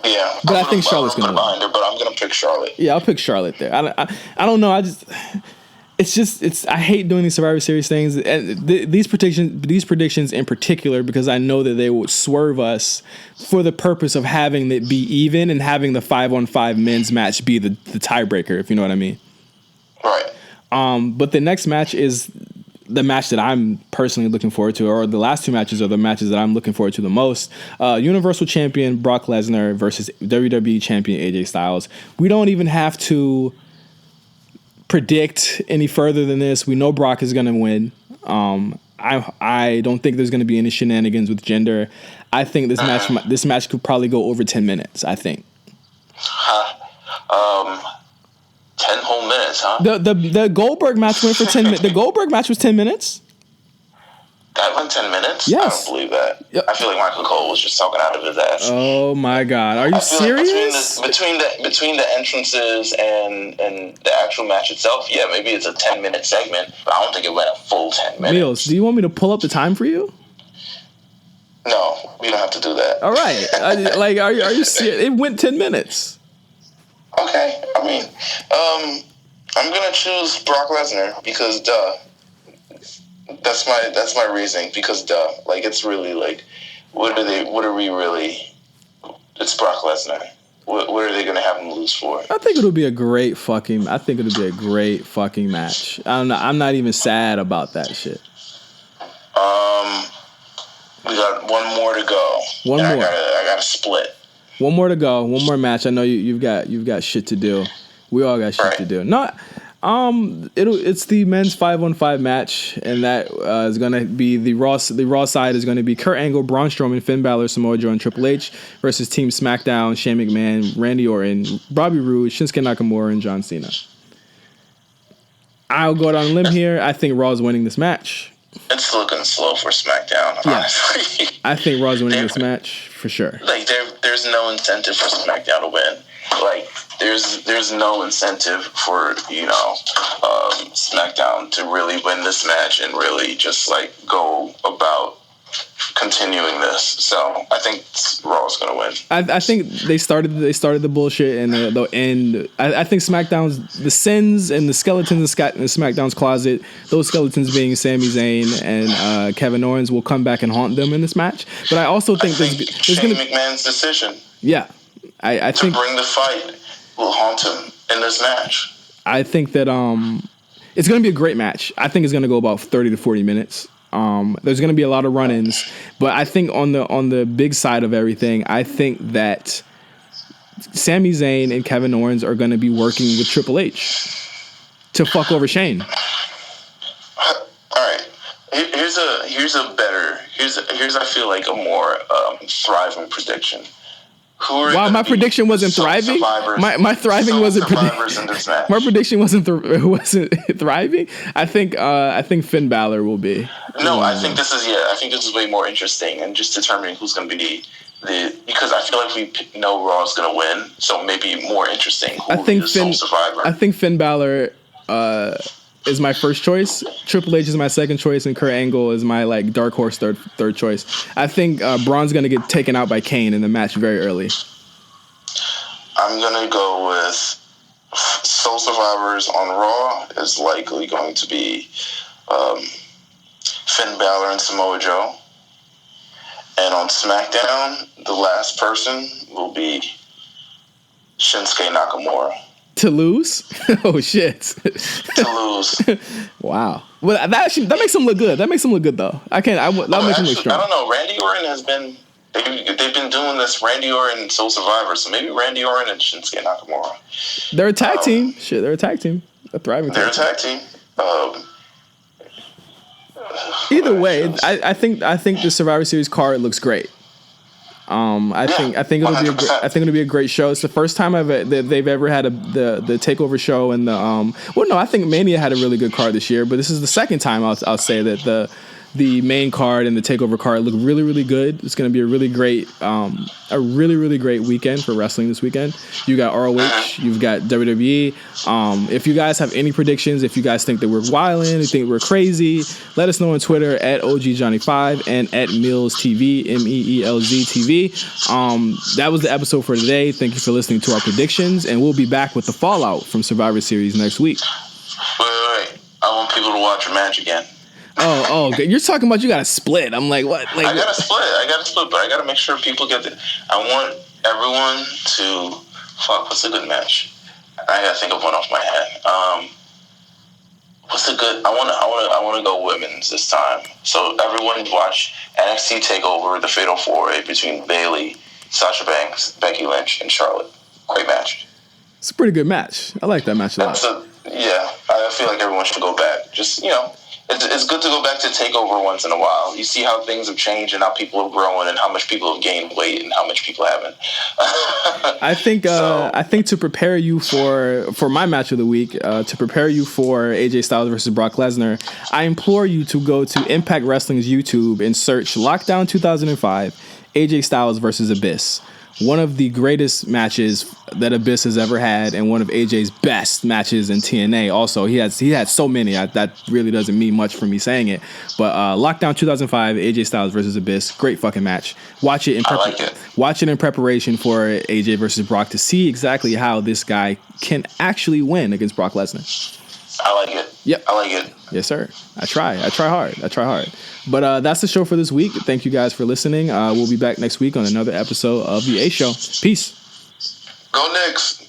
Yeah, but I think Charlotte's gonna win. Behind her, but I'm gonna pick Charlotte. Yeah, I'll pick Charlotte there. I don't know. I hate doing these Survivor Series things, and these predictions in particular, because I know that they would swerve us for the purpose of having it be even and having the 5-on-5 men's match be the tiebreaker, if you know what I mean. Right. But the next match is the match that I'm personally looking forward to, or the last 2 matches are the matches that I'm looking forward to the most. Universal Champion Brock Lesnar versus WWE Champion AJ Styles. We don't even have to predict any further than this. We know Brock is going to win. I don't think there's going to be any shenanigans with Jinder. I think this match could probably go over 10 minutes, I think. 10 whole minutes, huh? The Goldberg match went for 10 minutes. The Goldberg match was 10 minutes. That went 10 minutes? Yes. I don't believe that. Yep. I feel like Michael Cole was just talking out of his ass. Oh my God. Are you serious? Like between the entrances and the actual match itself, yeah, maybe it's a 10-minute segment, but I don't think it went a full 10 minutes. Meelz, do you want me to pull up the time for you? No, we don't have to do that. All right. Are you serious? It went 10 minutes. Okay. I mean, I'm going to choose Brock Lesnar because duh. That's my reasoning because duh. Like, it's really like, what are we really? It's Brock Lesnar. What are they gonna have him lose for? I think it'll be a great fucking match. I don't know. I'm not even sad about that shit. We got one more to go. One more. I gotta split. One more to go. One more match. I know you've got shit to do. We all got shit to do. Not. It's the men's 5-on-5 match, and that is going to be the Raw side is going to be Kurt Angle, Braun Strowman, Finn Balor, Samoa Joe, and Triple H versus Team SmackDown, Shane McMahon, Randy Orton, Bobby Roode, Shinsuke Nakamura, and John Cena. I'll go out on a limb here. I think Raw's winning this match. It's looking slow for SmackDown, honestly. I think Raw's winning this match for sure. Like, there's no incentive for SmackDown to win. Like, there's no incentive for, SmackDown to really win this match and really just, like, go about continuing this. So I think Raw's going to win. I think they started the bullshit, and they'll end. I think SmackDown's the sins and the skeletons in SmackDown's closet, those skeletons being Sami Zayn and Kevin Owens, will come back and haunt them in this match. But I also think there's Shane McMahon's decision. Yeah. I think to bring the fight will haunt him in this match. I think that it's going to be a great match. I think it's going to go about 30 to 40 minutes. There's going to be a lot of run-ins, but I think on the big side of everything, I think that Sami Zayn and Kevin Owens are going to be working with Triple H to fuck over Shane. All right. Here's I feel like a more thriving prediction. Wow, my prediction wasn't thriving. My thriving wasn't my prediction wasn't thriving. I think Finn Balor will be. No, I think this is way more interesting and just determining who's going to be because I feel like we know Raw's going to win, so maybe more interesting. I think Finn Balor is my first choice. Triple H is my second choice, and Kurt Angle is my like dark horse third choice. I think Braun's gonna get taken out by Kane in the match very early. I'm gonna go with Soul Survivors on Raw is likely going to be Finn Balor and Samoa Joe, and on SmackDown the last person will be Shinsuke Nakamura. To lose? Oh shit! To lose. Wow. Well, that makes him look good. That makes him look good though. That makes him look strong. I don't know. Randy Orton has been. They've been doing this. Randy Orton and Soul Survivor. So maybe Randy Orton and Shinsuke Nakamura. They're a tag team. Shit, they're a tag team. A thriving. They're a tag team. Either way, I think the Survivor Series card looks great. I think it'll be a great show. It's the first time they've ever had the Takeover show, and I think Mania had a really good card this year, but this is the second time I'll say that the main card and the Takeover card look really, really good. It's going to be a really great weekend for wrestling this weekend. You got ROH, you've got WWE. If you guys have any predictions, if you guys think that we're wilding, you think we're crazy, let us know on Twitter at OGJohnny5 and at MeelzTV, MEELZTV. That was the episode for today. Thank you for listening to our predictions, and we'll be back with the fallout from Survivor Series next week. Wait. I want people to watch a match again. Oh, you're talking about you got to split. I'm like, what? Like, I got to split, but I got to make sure people get it. I want everyone to what's a good match? I got to think of one off my head. What's a good? I want to go women's this time. So everyone watch NXT Takeover, the Fatal 4-Way between Bayley, Sasha Banks, Becky Lynch, and Charlotte. Great match. It's a pretty good match. I like that match a lot. I feel like everyone should go back. Just It's good to go back to TakeOver once in a while. You see how things have changed and how people are growing and how much people have gained weight and how much people haven't. I think to prepare you for my match of the week, to prepare you for AJ Styles versus Brock Lesnar, I implore you to go to Impact Wrestling's YouTube and search Lockdown 2005 AJ Styles versus Abyss. One of the greatest matches that Abyss has ever had, and one of AJ's best matches in TNA. Also, he had so many. That really doesn't mean much for me saying it. But Lockdown 2005, AJ Styles versus Abyss, great fucking match. Watch it in preparation for AJ versus Brock to see exactly how this guy can actually win against Brock Lesnar. I like it. Yep. I like it. Yes, sir. I try hard. But that's the show for this week. Thank you guys for listening. We'll be back next week on another episode of The A Show. Peace. Go Knicks.